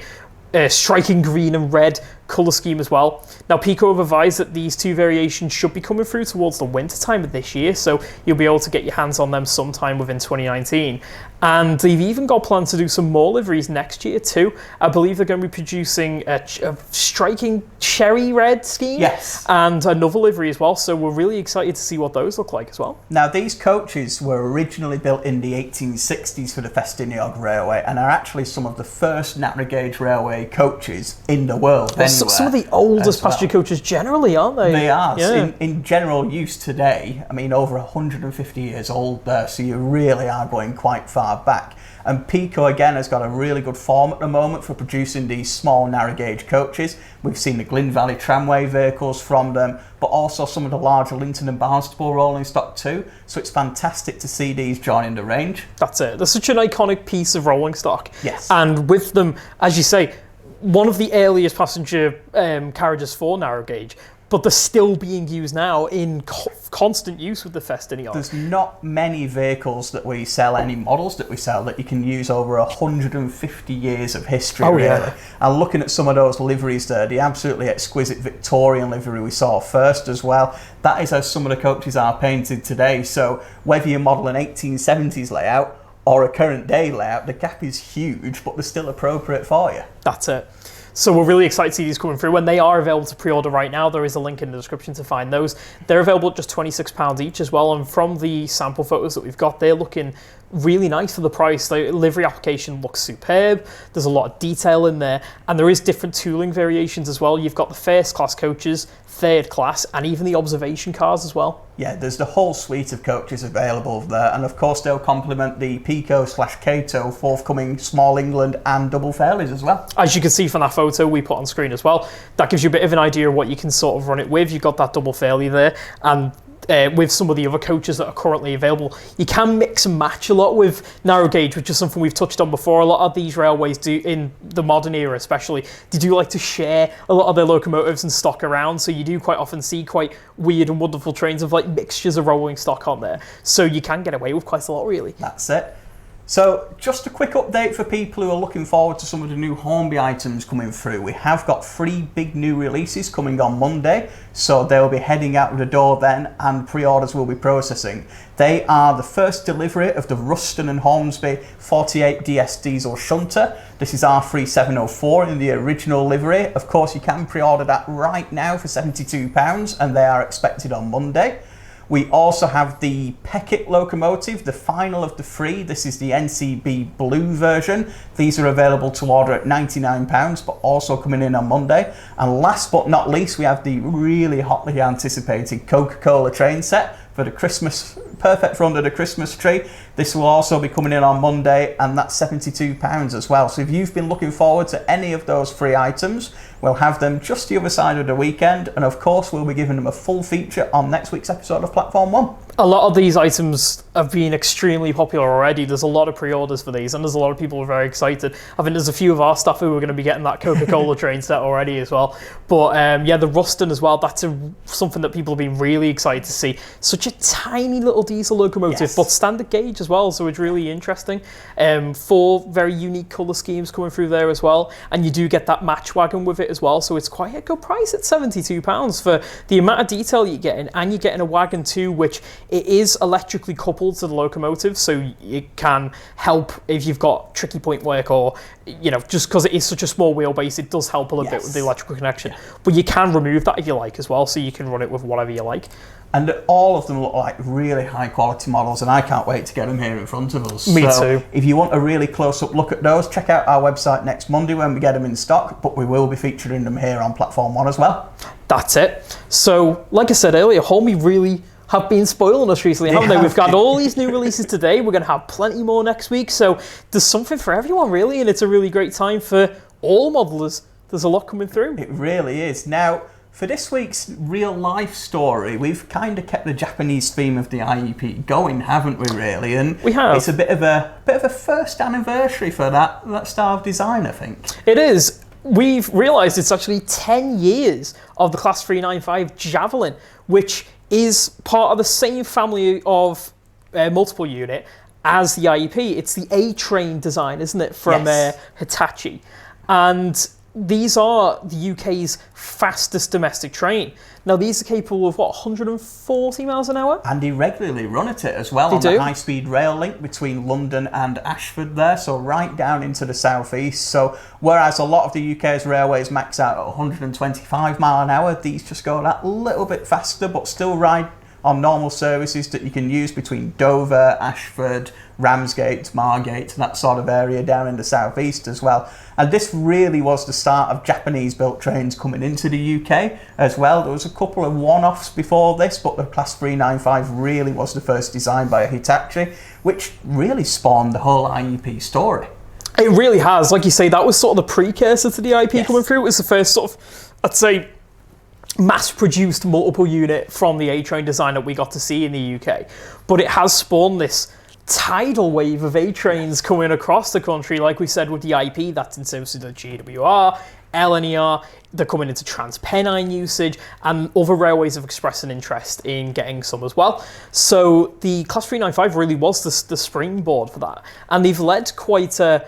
striking green and red colour scheme as well. Now, Pico have advised that these two variations should be coming through towards the winter time of this year, so you'll be able to get your hands on them sometime within 2019. And they've even got plans to do some more liveries next year too. I believe they're going to be producing a striking cherry red scheme, and another livery as well, so we're really excited to see what those look like as well. Now, these coaches were originally built in the 1860s for the Festiniog Railway and are actually some of the first narrow gauge railway coaches in the world. Some of the oldest passenger coaches generally, aren't they? They are. Yeah. In general use today, I mean, over 150 years old there, so you really are going quite far back. And Pico, again, has got a really good form at the moment for producing these small narrow gauge coaches. We've seen the Glyn Valley tramway vehicles from them, but also some of the larger Linton and Barnstaple rolling stock too. So it's fantastic to see these joining the range. That's it. They're such an iconic piece of rolling stock. Yes. And with them, as you say, one of the earliest passenger carriages for narrow gauge, but they're still being used now in constant use with the Festiniog. There's not many vehicles that we sell, any models that we sell, that you can use over 150 years of history, really. Yeah. And looking at some of those liveries there, the absolutely exquisite Victorian livery we saw first as well, that is how some of the coaches are painted today. So whether you model an 1870s layout or a current day layout, the gap is huge, but they're still appropriate for you. That's it. So we're really excited to see these coming through. When they are available to pre-order right now, there is a link in the description to find those. They're available at just £26 each as well. And from the sample photos that we've got, they're looking really nice for the price. The livery application looks superb. There's a lot of detail in there. And there is different tooling variations as well. You've got the first class coaches, third class, and even the observation cars as well. Yeah, there's the whole suite of coaches available there, and of course they'll complement the Pico/Cato forthcoming Small England and double fairlies as well. As you can see from that photo we put on screen as well, that gives you a bit of an idea of what you can sort of run it with. You've got that double fairly there, and with some of the other coaches that are currently available, you can mix and match a lot with narrow gauge, which is something we've touched on before. A lot of these railways do, in the modern era especially, they do like to share a lot of their locomotives and stock around, so you do quite often see quite weird and wonderful trains of like mixtures of rolling stock on there, so you can get away with quite a lot, really. That's it. So just a quick update for people who are looking forward to some of the new Hornby items coming through. We have got 3 big new releases coming on Monday, so they'll be heading out the door then, and pre-orders will be processing. They are the first delivery of the Ruston and Hornsby 48 DS diesel shunter. This is R3704 in the original livery. Of course, you can pre-order that right now for £72, and they are expected on Monday. We also have the Peckett locomotive, the final of the 3. This is the NCB Blue version. These are available to order at £99, but also coming in on Monday. And last but not least, we have the really hotly anticipated Coca-Cola train set for the Christmas, perfect for under the Christmas tree. This will also be coming in on Monday, and that's £72 as well. So if you've been looking forward to any of those 3 items, we'll have them just the other side of the weekend, and of course we'll be giving them a full feature on next week's episode of Platform 1. A lot of these items have been extremely popular already. There's a lot of pre-orders for these, and there's a lot of people who are very excited. I think there's a few of our staff who are going to be getting that Coca-Cola train set already as well. But yeah, the Ruston as well, that's something that people have been really excited to see. Such a tiny little diesel locomotive, but standard gauge as well, so it's really interesting. 4 very unique colour schemes coming through there as well, and you do get that match wagon with it as well, so it's quite a good price at £72 for the amount of detail you're getting, and you're getting a wagon too, which it is electrically coupled to the locomotive, so it can help if you've got tricky point work, or just because it is such a small wheelbase, it does help a little bit with the electrical connection. But you can remove that if you like as well, so you can run it with whatever you like. And all of them look like really high quality models, and I can't wait to get them here in front of us. Me too. If you want a really close up look at those, check out our website next Monday when we get them in stock, but we will be featuring them here on Platform 1 as well. That's it. So, like I said earlier, Hornby really have been spoiling us recently, haven't they? We've got all these new releases today. We're going to have plenty more next week. So there's something for everyone, really, and it's a really great time for all modelers. There's a lot coming through. It really is. Now, for this week's real life story, we've kind of kept the Japanese theme of the IEP going, haven't we? Really, and we have. It's a bit of a first anniversary for that style of design, I think. It is. We've realised it's actually 10 years of the Class 395 Javelin, which is part of the same family of multiple unit as the IEP. It's the A-train design, isn't it, from Hitachi. And these are the UK's fastest domestic train. Now, these are capable of, 140 miles an hour? And they regularly run at it as well the high-speed rail link between London and Ashford there, so right down into the southeast. So whereas a lot of the UK's railways max out at 125 mile an hour, these just go that little bit faster, but still ride on normal services that you can use between Dover, Ashford, Ramsgate, Margate, that sort of area down in the southeast as well. And this really was the start of Japanese-built trains coming into the UK as well. There was a couple of one-offs before this, but the Class 395 really was the first designed by Hitachi, which really spawned the whole IEP story. It really has. Like you say, that was sort of the precursor to the IEP coming through. It was the first sort of, I'd say, mass-produced multiple unit from the A-train design that we got to see in the UK. But it has spawned this tidal wave of A-trains coming across the country. Like we said with the IEP, that's in service of the GWR, LNER, they're coming into TransPennine usage, and other railways have expressed an interest in getting some as well. So the Class 395 really was the springboard for that. And they've led quite a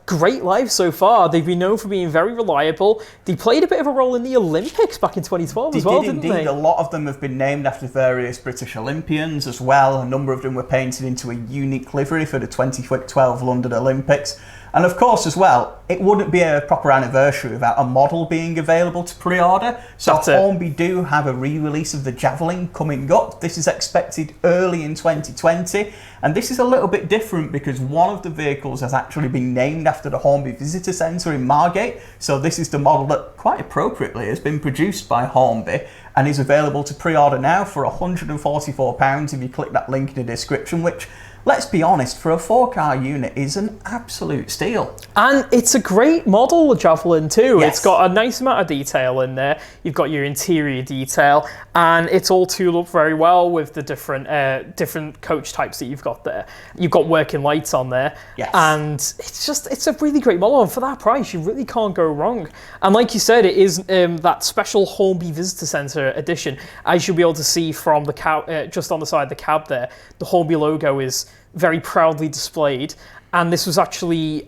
great life so far. They've been known for being very reliable. They played a bit of a role in the Olympics back in 2012 as well, didn't they? A lot of them have been named after various British Olympians as well. A number of them were painted into a unique livery for the 2012 London Olympics. And of course, as well, it wouldn't be a proper anniversary without a model being available to pre-order. So Hornby do have a re-release of the Javelin coming up. This is expected early in 2020. And this is a little bit different because one of the vehicles has actually been named after the Hornby Visitor Centre in Margate. So this is the model that, quite appropriately, has been produced by Hornby and is available to pre-order now for £144 if you click that link in the description, which, let's be honest, for a 4-car unit is an absolute steal. And it's a great model, the Javelin too. It's got a nice amount of detail in there. You've got your interior detail, and it's all tooled up very well with the different coach types that you've got there. You've got working lights on there, and it's a really great model. And for that price, you really can't go wrong. And like you said, it is that special Hornby Visitor Centre edition. As you'll be able to see from the cab, just on the side of the cab there, the Hornby logo is very proudly displayed, and this was actually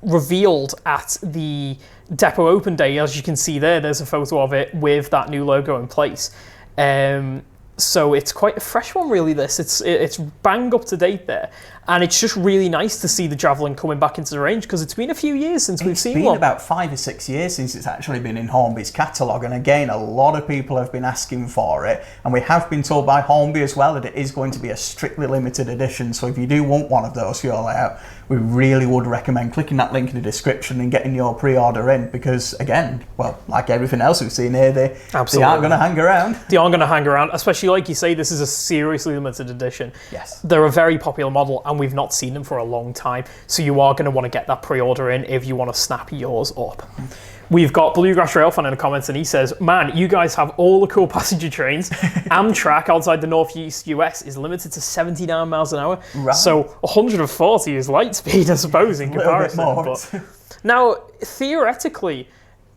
revealed at the depot open day. As you can see there's a photo of it with that new logo in place. So it's quite a fresh one, really. It's bang up to date there, and it's just really nice to see the Javelin coming back into the range because it's been a few years since we've seen one. It's been about 5 or 6 years since it's actually been in Hornby's catalogue, and again, a lot of people have been asking for it, and we have been told by Hornby as well that it is going to be a strictly limited edition. So if you do want one of those for your layout, we really would recommend clicking that link in the description and getting your pre-order in, because again, well, like everything else we've seen here, they aren't going to hang around. They aren't going to hang around, especially like you say, this is a seriously limited edition. Yes. They're a very popular model, and we've not seen them for a long time, so you are going to want to get that pre-order in if you want to snap yours up. We've got Bluegrass Railfan in the comments, and he says, man, you guys have all the cool passenger trains. Amtrak outside the Northeast US is limited to 79 miles an hour. Right. So 140 is light speed, I suppose, in comparison. A little bit more. But now, theoretically,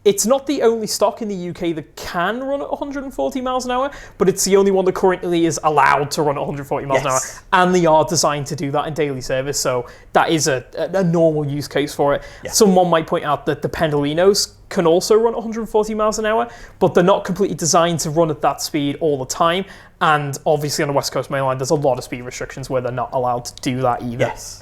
it's not the only stock in the UK that can run at 140 miles an hour, but it's the only one that currently is allowed to run at 140 miles an hour. And they are designed to do that in daily service, so that is a normal use case for it. Yeah. Someone might point out that the Pendolinos can also run at 140 miles an hour, but they're not completely designed to run at that speed all the time. And obviously on the West Coast Main Line, there's a lot of speed restrictions where they're not allowed to do that either. Yes.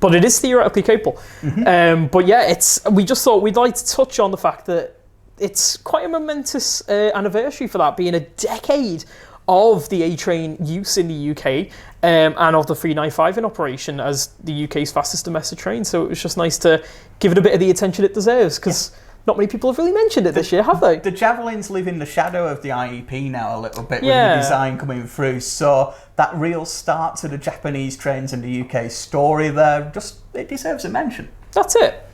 But it is theoretically capable. But yeah, we just thought we'd like to touch on the fact that it's quite a momentous anniversary for that, being a decade of the A-Train use in the UK and of the 395 in operation as the UK's fastest domestic train. So it was just nice to give it a bit of the attention it deserves, because not many people have really mentioned it this year, have they? The Javelins live in the shadow of the IEP now a little bit with the design coming through. So that real start to the Japanese trains in the UK story there, it deserves a mention. That's it.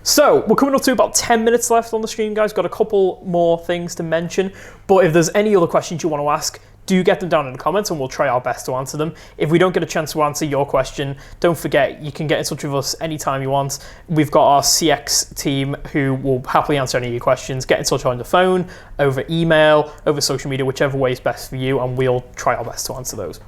So we're coming up to about 10 minutes left on the stream, guys. Got a couple more things to mention. But if there's any other questions you want to ask, do get them down in the comments and we'll try our best to answer them. If we don't get a chance to answer your question, don't forget, you can get in touch with us anytime you want. We've got our CX team who will happily answer any of your questions. Get in touch on the phone, over email, over social media, whichever way is best for you, and we'll try our best to answer those.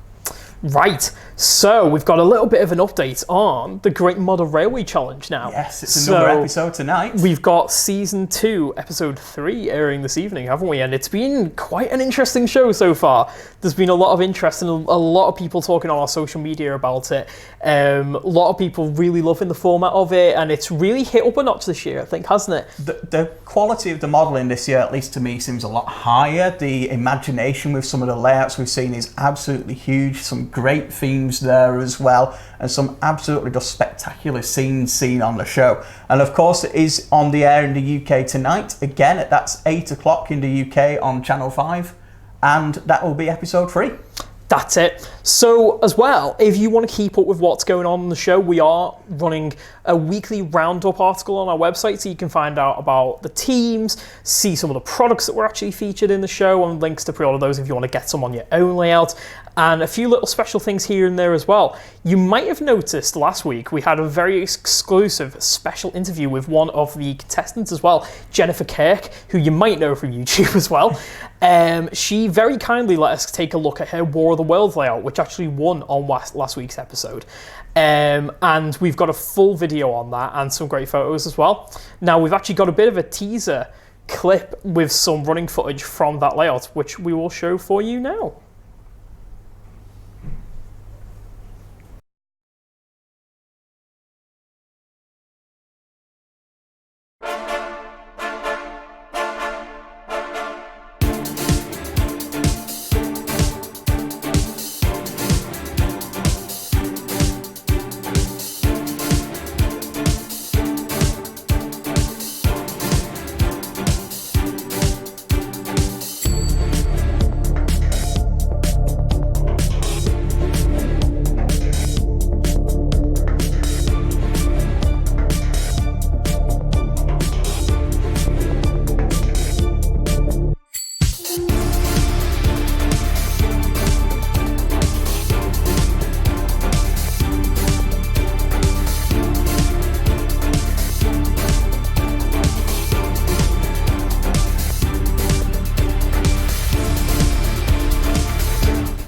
Right, so we've got a little bit of an update on the Great Model Railway Challenge now. Yes, it's another episode tonight. We've got Season 2, Episode 3 airing this evening, haven't we? And it's been quite an interesting show so far. There's been a lot of interest and a lot of people talking on our social media about it. A lot of people really loving the format of it, and it's really hit up a notch this year, I think, hasn't it? The quality of the modelling this year, at least to me, seems a lot higher. The imagination with some of the layouts we've seen is absolutely huge. Some great themes there as well, and some absolutely just spectacular scenes seen on the show. And of course, it is on the air in the UK tonight. Again, that's 8 o'clock in the UK on Channel 5, and that will be episode 3. That's it. So as well, if you want to keep up with what's going on in the show, we are running a weekly roundup article on our website, so you can find out about the teams, see some of the products that were actually featured in the show, and links to pre-order those if you want to get some on your own layout, and a few little special things here and there as well. You might have noticed last week we had a very exclusive special interview with one of the contestants as well, Jennifer Kirk, who you might know from YouTube as well. She very kindly let us take a look at her War of the Worlds layout, which actually won on last week's episode. And we've got a full video on that and some great photos as well. Now, we've actually got a bit of a teaser clip with some running footage from that layout, which we will show for you now.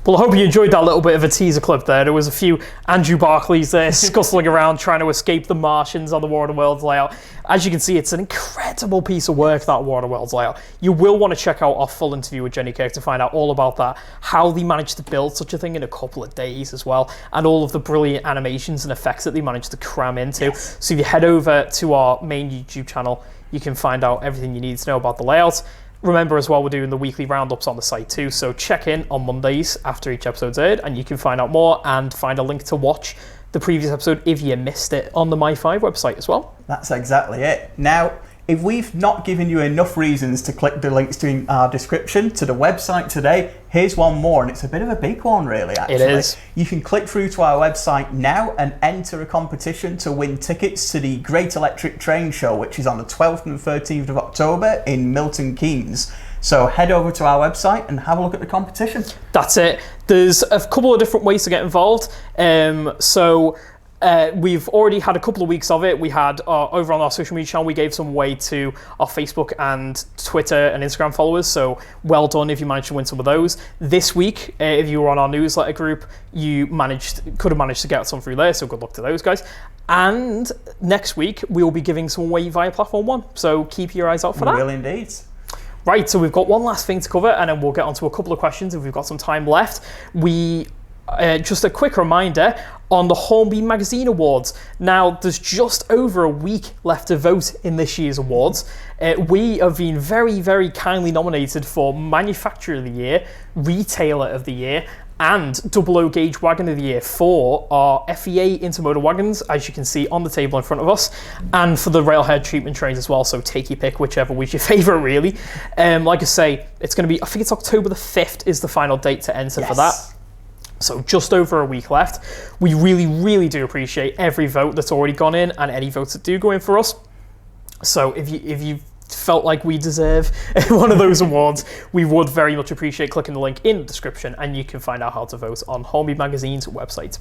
Well, I hope you enjoyed that little bit of a teaser clip there. There was a few Andrew Barclays there scuttling around trying to escape the Martians on the War of the Worlds layout. As you can see, it's an incredible piece of work, that War of the Worlds layout. You will want to check out our full interview with Jenny Kirk to find out all about that, how they managed to build such a thing in a couple of days as well, and all of the brilliant animations and effects that they managed to cram into. Yes. So if you head over to our main YouTube channel, you can find out everything you need to know about the layout. Remember as well, we're doing the weekly roundups on the site too, so check in on Mondays after each episode's aired and you can find out more and find a link to watch the previous episode if you missed it on the My5 website as well. That's exactly it. Now, if we've not given you enough reasons to click the links in our description to the website today, here's one more, and it's a bit of a big one really, actually. It is. You can click through to our website now and enter a competition to win tickets to the Great Electric Train Show, which is on the 12th and 13th of October in Milton Keynes. So head over to our website and have a look at the competition. That's it. There's a couple of different ways to get involved. We've already had a couple of weeks of it. We had over on our social media channel, we gave some away to our Facebook and Twitter and Instagram followers. So well done if you managed to win some of those. This week, if you were on our newsletter group, you could have managed to get some through there. So good luck to those guys. And next week, we'll be giving some away via Platform One. So keep your eyes out for that. We will indeed. Right, so we've got one last thing to cover, and then we'll get onto a couple of questions if we've got some time left. Just a quick reminder on the Hornby Magazine Awards. Now, there's just over a week left to vote in this year's awards. We have been very, very kindly nominated for Manufacturer of the Year, Retailer of the Year, and Double O Gauge Wagon of the Year for our FEA Intermodal wagons, as you can see on the table in front of us, and for the railhead treatment trains as well. So take your pick, whichever was your favourite, really. Like I say, it's going to be, I think it's October the 5th is the final date to enter for that. So just over a week left. We really, really do appreciate every vote that's already gone in and any votes that do go in for us. So if you felt like we deserve one of those awards, we would very much appreciate clicking the link in the description, and you can find out how to vote on Hornby Magazine's website.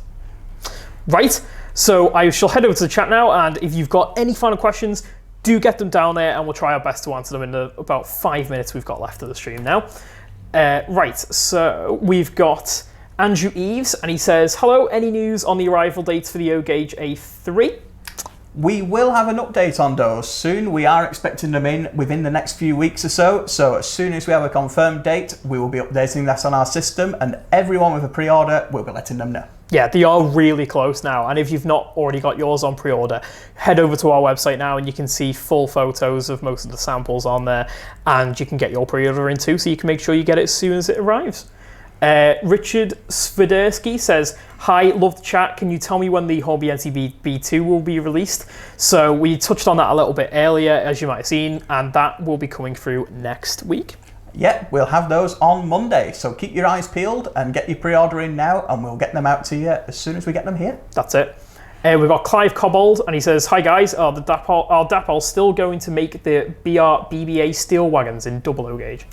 Right, so I shall head over to the chat now, and if you've got any final questions, do get them down there, and we'll try our best to answer them in the about 5 minutes we've got left of the stream now. Right, so we've got Andrew Eves, and he says, hello, any news on the arrival dates for the O-Gauge A3? We will have an update on those soon. We are expecting them in within the next few weeks or so. So as soon as we have a confirmed date, we will be updating that on our system, and everyone with a pre-order, we'll be letting them know. Yeah, they are really close now. And if you've not already got yours on pre-order, head over to our website now and you can see full photos of most of the samples on there, and you can get your pre-order in too, so you can make sure you get it as soon as it arrives. Richard Swiderski says, hi, love the chat. Can you tell me when the Hornby NCB B2 will be released? So we touched on that a little bit earlier, as you might have seen, and that will be coming through next week. Yeah, we'll have those on Monday. So keep your eyes peeled and get your pre-order in now, and we'll get them out to you as soon as we get them here. That's it. We've got Clive Cobbold, and he says, hi guys, are Dapol still going to make the BBA steel wagons in double O gauge?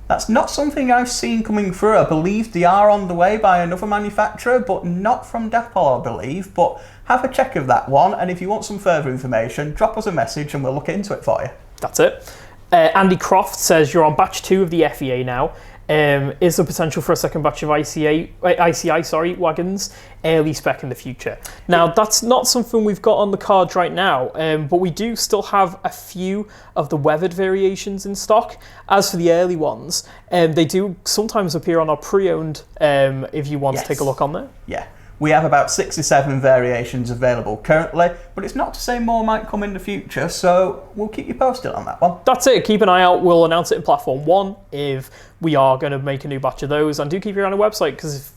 That's not something I've seen coming through. I believe they are on the way by another manufacturer, but not from Dapol, I believe. But have a check of that one, and if you want some further information, drop us a message and we'll look into it for you. That's it. Andy Croft says, you're on batch 2 of the FEA now. Is there potential for a second batch of ICI wagons, early spec in the future? Now, that's not something we've got on the cards right now, but we do still have a few of the weathered variations in stock. As for the early ones, they do sometimes appear on our pre-owned, if you want to take a look on there. Yeah. We have about 6 or 7 variations available currently, but it's not to say more might come in the future, so we'll keep you posted on that one. That's it. Keep an eye out. We'll announce it in Platform 1 if we are going to make a new batch of those, and do keep your eye on the website, because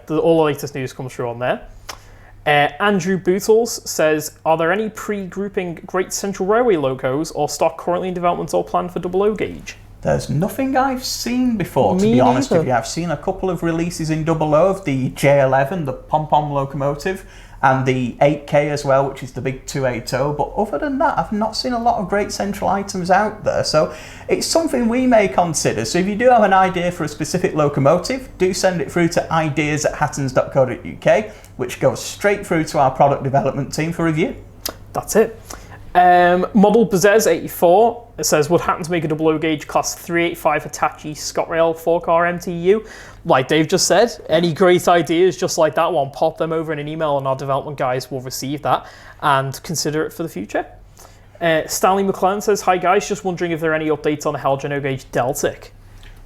all the latest news comes through on there. Andrew Bootles says, are there any pre-grouping Great Central Railway logos or stock currently in development or planned for double O gauge? There's nothing I've seen before, to be honest with you. I've seen a couple of releases in double O of the J11, the pom-pom locomotive, and the 8K as well, which is the big 280. But other than that, I've not seen a lot of Great Central items out there. So it's something we may consider. So if you do have an idea for a specific locomotive, do send it through to ideas@hattons.co.uk, which goes straight through to our product development team for review. That's it. Model Bezez 84 says, would Hattons make a double O gauge class 385 Hitachi ScotRail 4-car MTU? Like Dave just said, any great ideas just like that one, pop them over in an email and our development guys will receive that and consider it for the future. Stanley McClellan says, hi guys, just wondering if there are any updates on the Helgen O gauge Deltic.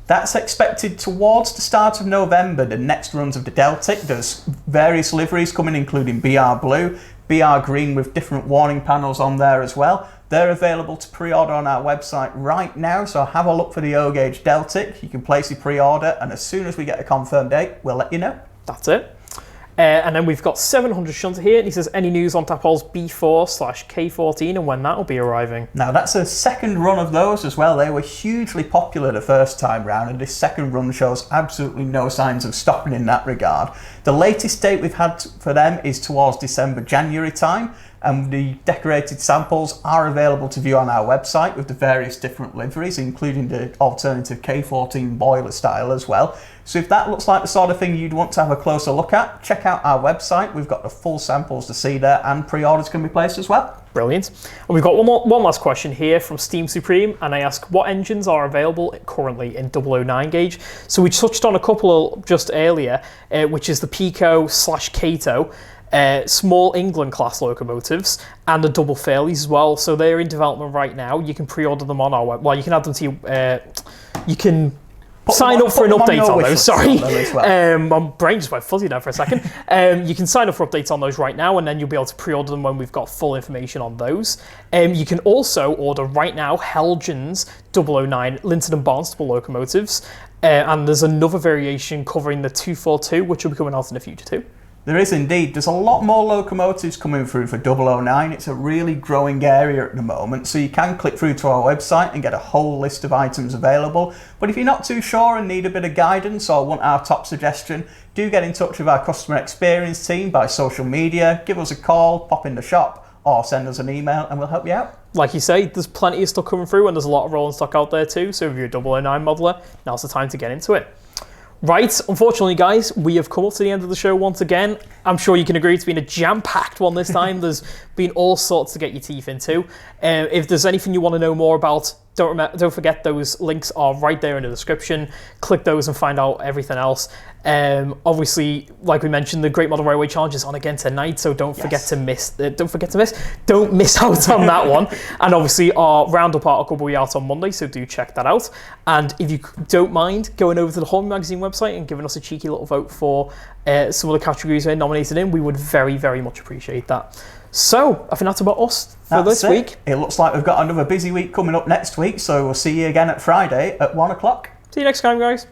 That's expected towards the start of November, the next runs of the Deltic. There's various liveries coming, including BR Blue, BR Green with different warning panels on there as well. They're available to pre-order on our website right now, so have a look for the O-Gauge Deltic. You can place your pre-order, and as soon as we get a confirmed date, we'll let you know. That's it. And then we've got 700 shunter here, and he says, any news on Tapol's B4/K14 and when that will be arriving? Now that's a second run of those as well. They were hugely popular the first time round, and this second run shows absolutely no signs of stopping in that regard. The latest date we've had for them is towards December, January time, and the decorated samples are available to view on our website with the various different liveries, including the alternative K14 boiler style as well. So if that looks like the sort of thing you'd want to have a closer look at, check out our website. We've got the full samples to see there, and pre-orders can be placed as well. Brilliant. And we've got one last question here from Steam Supreme, and I ask, what engines are available currently in 009 gauge? So we touched on a couple just earlier, which is the Pico/Kato, small England class locomotives, and the double Fairleys as well. So they're in development right now. You can pre-order them on our web. Well, you can add them to your, you can sign up for an update on those. Sorry, my brain just went fuzzy there for a second. You can sign up for updates on those right now, and then you'll be able to pre-order them when we've got full information on those. You can also order right now Helgen's 009 Linton and Barnstable locomotives, and there's another variation covering the 242, which will be coming out in the future too. There is indeed. There's a lot more locomotives coming through for 009. It's a really growing area at the moment, so you can click through to our website and get a whole list of items available. But if you're not too sure and need a bit of guidance or want our top suggestion, do get in touch with our customer experience team by social media, give us a call, pop in the shop, or send us an email and we'll help you out. Like you say, there's plenty of stuff coming through, and there's a lot of rolling stock out there too, so if you're a 009 modeler, now's the time to get into it. Right, unfortunately guys, we have come up to the end of the show once again. I'm sure you can agree it's been a jam-packed one this time. There's been all sorts to get your teeth into. If there's anything you want to know more about, don't forget those links are right there in the description. Click those and find out everything else. Obviously, like we mentioned, the Great Model Railway Challenge is on again tonight, so don't miss out on that one. And obviously, our roundup article will be out on Monday, so do check that out. And if you don't mind going over to the Hobby Magazine website and giving us a cheeky little vote for some of the categories we're nominated in, we would very, very much appreciate that. So, I think that's about us for this week. It looks like we've got another busy week coming up next week, so we'll see you again at Friday at 1 o'clock. See you next time, guys.